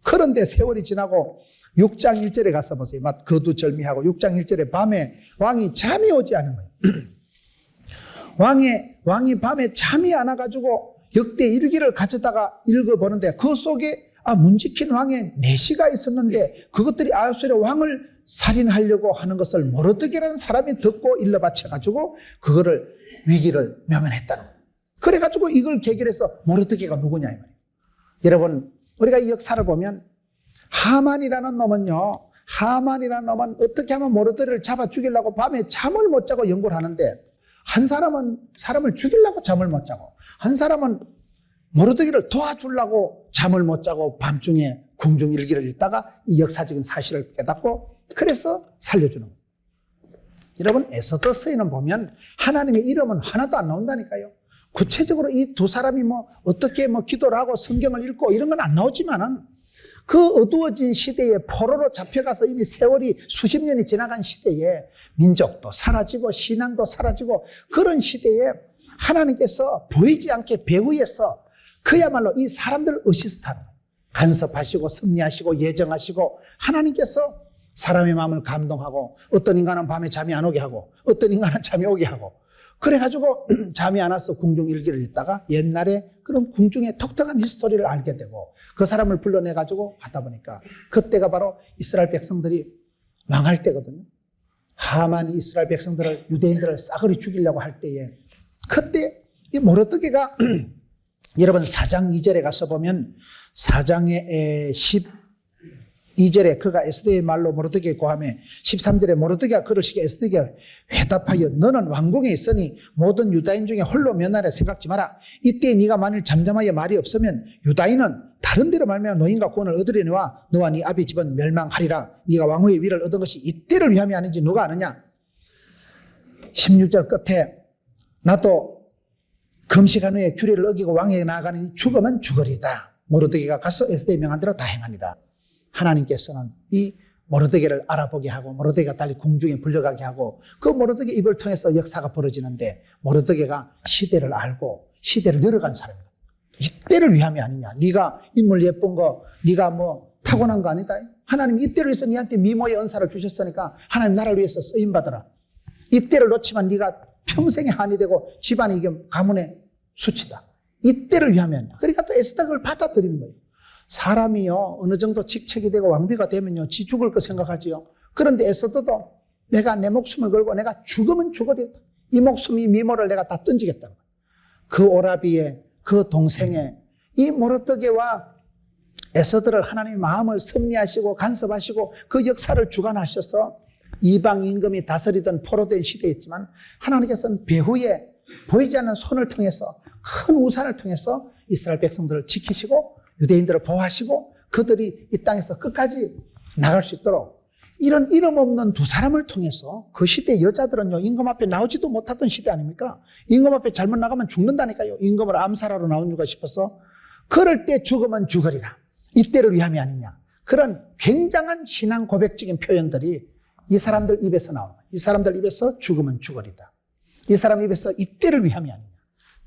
그런데 세월이 지나고 6장 1절에 가서 보세요. 막 거두절미하고 6장 1절에 밤에 왕이 잠이 오지 않은 거예요. 왕이 밤에 잠이 안 와가지고 역대 일기를 가져다가 읽어보는데 그 속에 문지킨 왕의 내시가 있었는데 그것들이 아하수르의 왕을 살인하려고 하는 것을 모르드게라는 사람이 듣고 일러바쳐가지고 그거를 위기를 모면했다는 거예요. 그래가지고 이걸 계결해서 모르드게가 누구냐 이 말이에요. 여러분 우리가 이 역사를 보면 하만이라는 놈은 어떻게 하면 모르드게를 잡아 죽이려고 밤에 잠을 못 자고 연구를 하는데 한 사람은 사람을 죽이려고 잠을 못 자고 한 사람은 모르드게를 도와주려고 잠을 못 자고 밤중에 궁중일기를 읽다가 이 역사적인 사실을 깨닫고 그래서 살려주는 거예요. 여러분 에스더서에는 보면 하나님의 이름은 하나도 안 나온다니까요. 구체적으로 이 두 사람이 어떻게 기도를 하고 성경을 읽고 이런 건 안 나오지만은 그 어두워진 시대에 포로로 잡혀가서 이미 세월이 수십 년이 지나간 시대에 민족도 사라지고 신앙도 사라지고 그런 시대에 하나님께서 보이지 않게 배후에서 그야말로 이 사람들을 어시스트하는 거예요. 간섭하시고 섭리하시고 예정하시고 하나님께서 사람의 마음을 감동하고 어떤 인간은 밤에 잠이 안 오게 하고 어떤 인간은 잠이 오게 하고 그래가지고 잠이 안 와서 궁중 일기를 읽다가 옛날에 그런 궁중의 독특한 히스토리를 알게 되고 그 사람을 불러내가지고 하다 보니까 그때가 바로 이스라엘 백성들이 망할 때거든요. 하만이 이스라엘 백성들을 유대인들을 싸그리 죽이려고 할 때에 그때 이 모르드게가 여러분 4장 2절에 가서 보면 4장의 12절에 그가 에스더의 말로 모르드게에 고하며 13절에 모르드게가 그를 시켜 에스더에게 회답하여 너는 왕궁에 있으니 모든 유다인 중에 홀로 면하려 생각지 마라. 이때 네가 만일 잠잠하여 말이 없으면 유다인은 다른 데로 말미암아 노인과 구원을 얻으려니와 너와 네 아비 집은 멸망하리라. 네가 왕후의 위를 얻은 것이 이때를 위함이 아닌지 누가 아느냐. 16절 끝에 나도 금식한 후에 규례를 어기고 왕에게 나아가니 죽으면 죽으리다. 모르드게가 가서 에스더의 명한 대로 다 행하니라. 하나님께서는 이 모르드게를 알아보게 하고 모르드게가 달리 궁중에 불려가게 하고 그 모르드게 입을 통해서 역사가 벌어지는데 모르드게가 시대를 알고 시대를 열어간 사람이다. 이때를 위함이 아니냐. 네가 인물 예쁜 거 네가 타고난 거 아니다. 하나님이 이때를 위해서 네한테 미모의 은사를 주셨으니까 하나님 나라를 위해서 쓰임받아라. 이때를 놓치면 네가 평생의 한이 되고 집안이 이게 가문의 수치다. 이때를 위함이 아니냐. 그러니까 또 에스더가 그걸 받아들이는 거예요. 사람이요 어느 정도 직책이 되고 왕비가 되면요 지 죽을 거 생각하지요. 그런데 에스더도 내가 내 목숨을 걸고 내가 죽으면 죽으리다. 이 목숨 이 미모를 내가 다 던지겠다는 거예요. 그 오라비의 그 동생의 이 모르드게와 에스더를 하나님의 마음을 섭리하시고 간섭하시고 그 역사를 주관하셔서 이방 임금이 다스리던 포로된 시대였지만 하나님께서는 배후에 보이지 않는 손을 통해서 큰 우산을 통해서 이스라엘 백성들을 지키시고 유대인들을 보호하시고 그들이 이 땅에서 끝까지 나갈 수 있도록 이런 이름 없는 두 사람을 통해서 그 시대 여자들은요 임금 앞에 나오지도 못하던 시대 아닙니까? 임금 앞에 잘못 나가면 죽는다니까요. 임금을 암살하러 나온 이유가 싶어서 그럴 때 죽으면 죽으리라. 이때를 위함이 아니냐. 그런 굉장한 신앙 고백적인 표현들이 이 사람들 입에서 나오는 거예요. 이 사람들 입에서 죽으면 죽으리다. 이 사람 입에서 이때를 위함이 아니냐.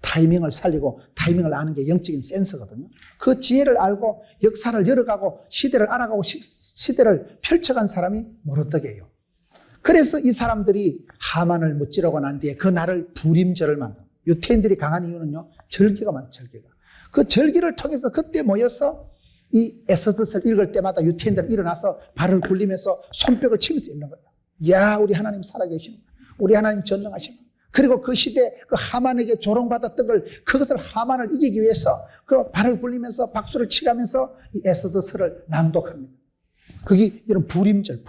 타이밍을 살리고 타이밍을 아는 게 영적인 센서거든요. 그 지혜를 알고 역사를 열어가고 시대를 알아가고 시대를 펼쳐간 사람이 모르드게예요. 그래서 이 사람들이 하만을 무찌르고 난 뒤에 그 날을 부림절을 만들어요. 유태인들이 강한 이유는요. 절기가 많아요. 절기가. 그 절기를 통해서 그때 모여서 이 에스더서를 읽을 때마다 유태인들이 일어나서 발을 굴리면서 손뼉을 치면서 읽는 거예요. 야 우리 하나님 살아계시는 우리 하나님 전능하시는 그리고 그 시대 그 하만에게 조롱받았던 걸 그것을 하만을 이기기 위해서 그 발을 굴리면서 박수를 치가면서 이 에스더서를 낭독합니다. 그게 이런 부림절.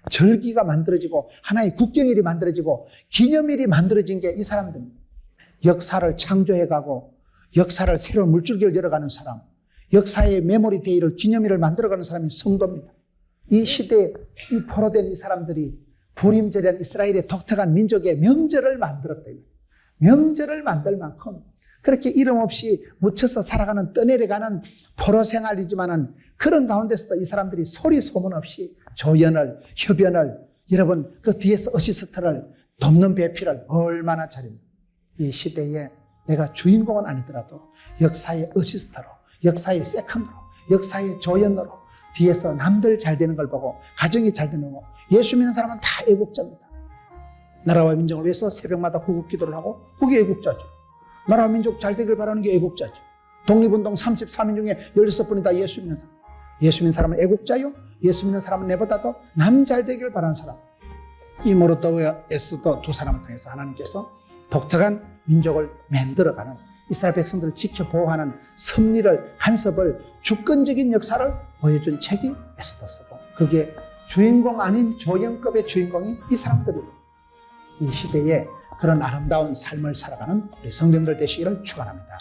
절기가 만들어지고 하나의 국경일이 만들어지고 기념일이 만들어진 게 이 사람들입니다. 역사를 창조해가고 역사를 새로운 물줄기를 열어가는 사람, 역사의 메모리 데이를 기념일을 만들어가는 사람이 성도입니다. 이 시대에 이 포로된 이 사람들이 부림절이라는 이스라엘의 독특한 민족의 명절을 만들었다. 명절을 만들 만큼 그렇게 이름 없이 묻혀서 살아가는 떠내려가는 포로 생활이지만은 그런 가운데서도 이 사람들이 소리 소문 없이 조연을, 협연을, 여러분 그 뒤에서 어시스트를 돕는 배필을 얼마나 잘입니다. 이 시대에 내가 주인공은 아니더라도 역사의 어시스트로, 역사의 세컨드로, 역사의 조연으로 뒤에서 남들 잘 되는 걸 보고 가정이 잘 되는 거. 예수 믿는 사람은 다 애국자입니다. 나라와 민족을 위해서 새벽마다 구국 기도를 하고 그게 애국자죠. 나라와 민족 잘 되길 바라는 게 애국자죠. 독립운동 33인 중에 16분이 다 예수 믿는 사람. 예수 믿는 사람은 애국자요. 예수 믿는 사람은 내보다도 남 잘 되길 바라는 사람. 이 모르드와 에스더 두 사람을 통해서 하나님께서 독특한 민족을 만들어가는 이스라엘 백성들을 지켜보호하는 섭리를, 간섭을, 주권적인 역사를 보여준 책이 에스더서고 그게 주인공 아닌 조연급의 주인공이 이 사람들이고 이 시대에 그런 아름다운 삶을 살아가는 우리 성도님들 되시기를 축원합니다.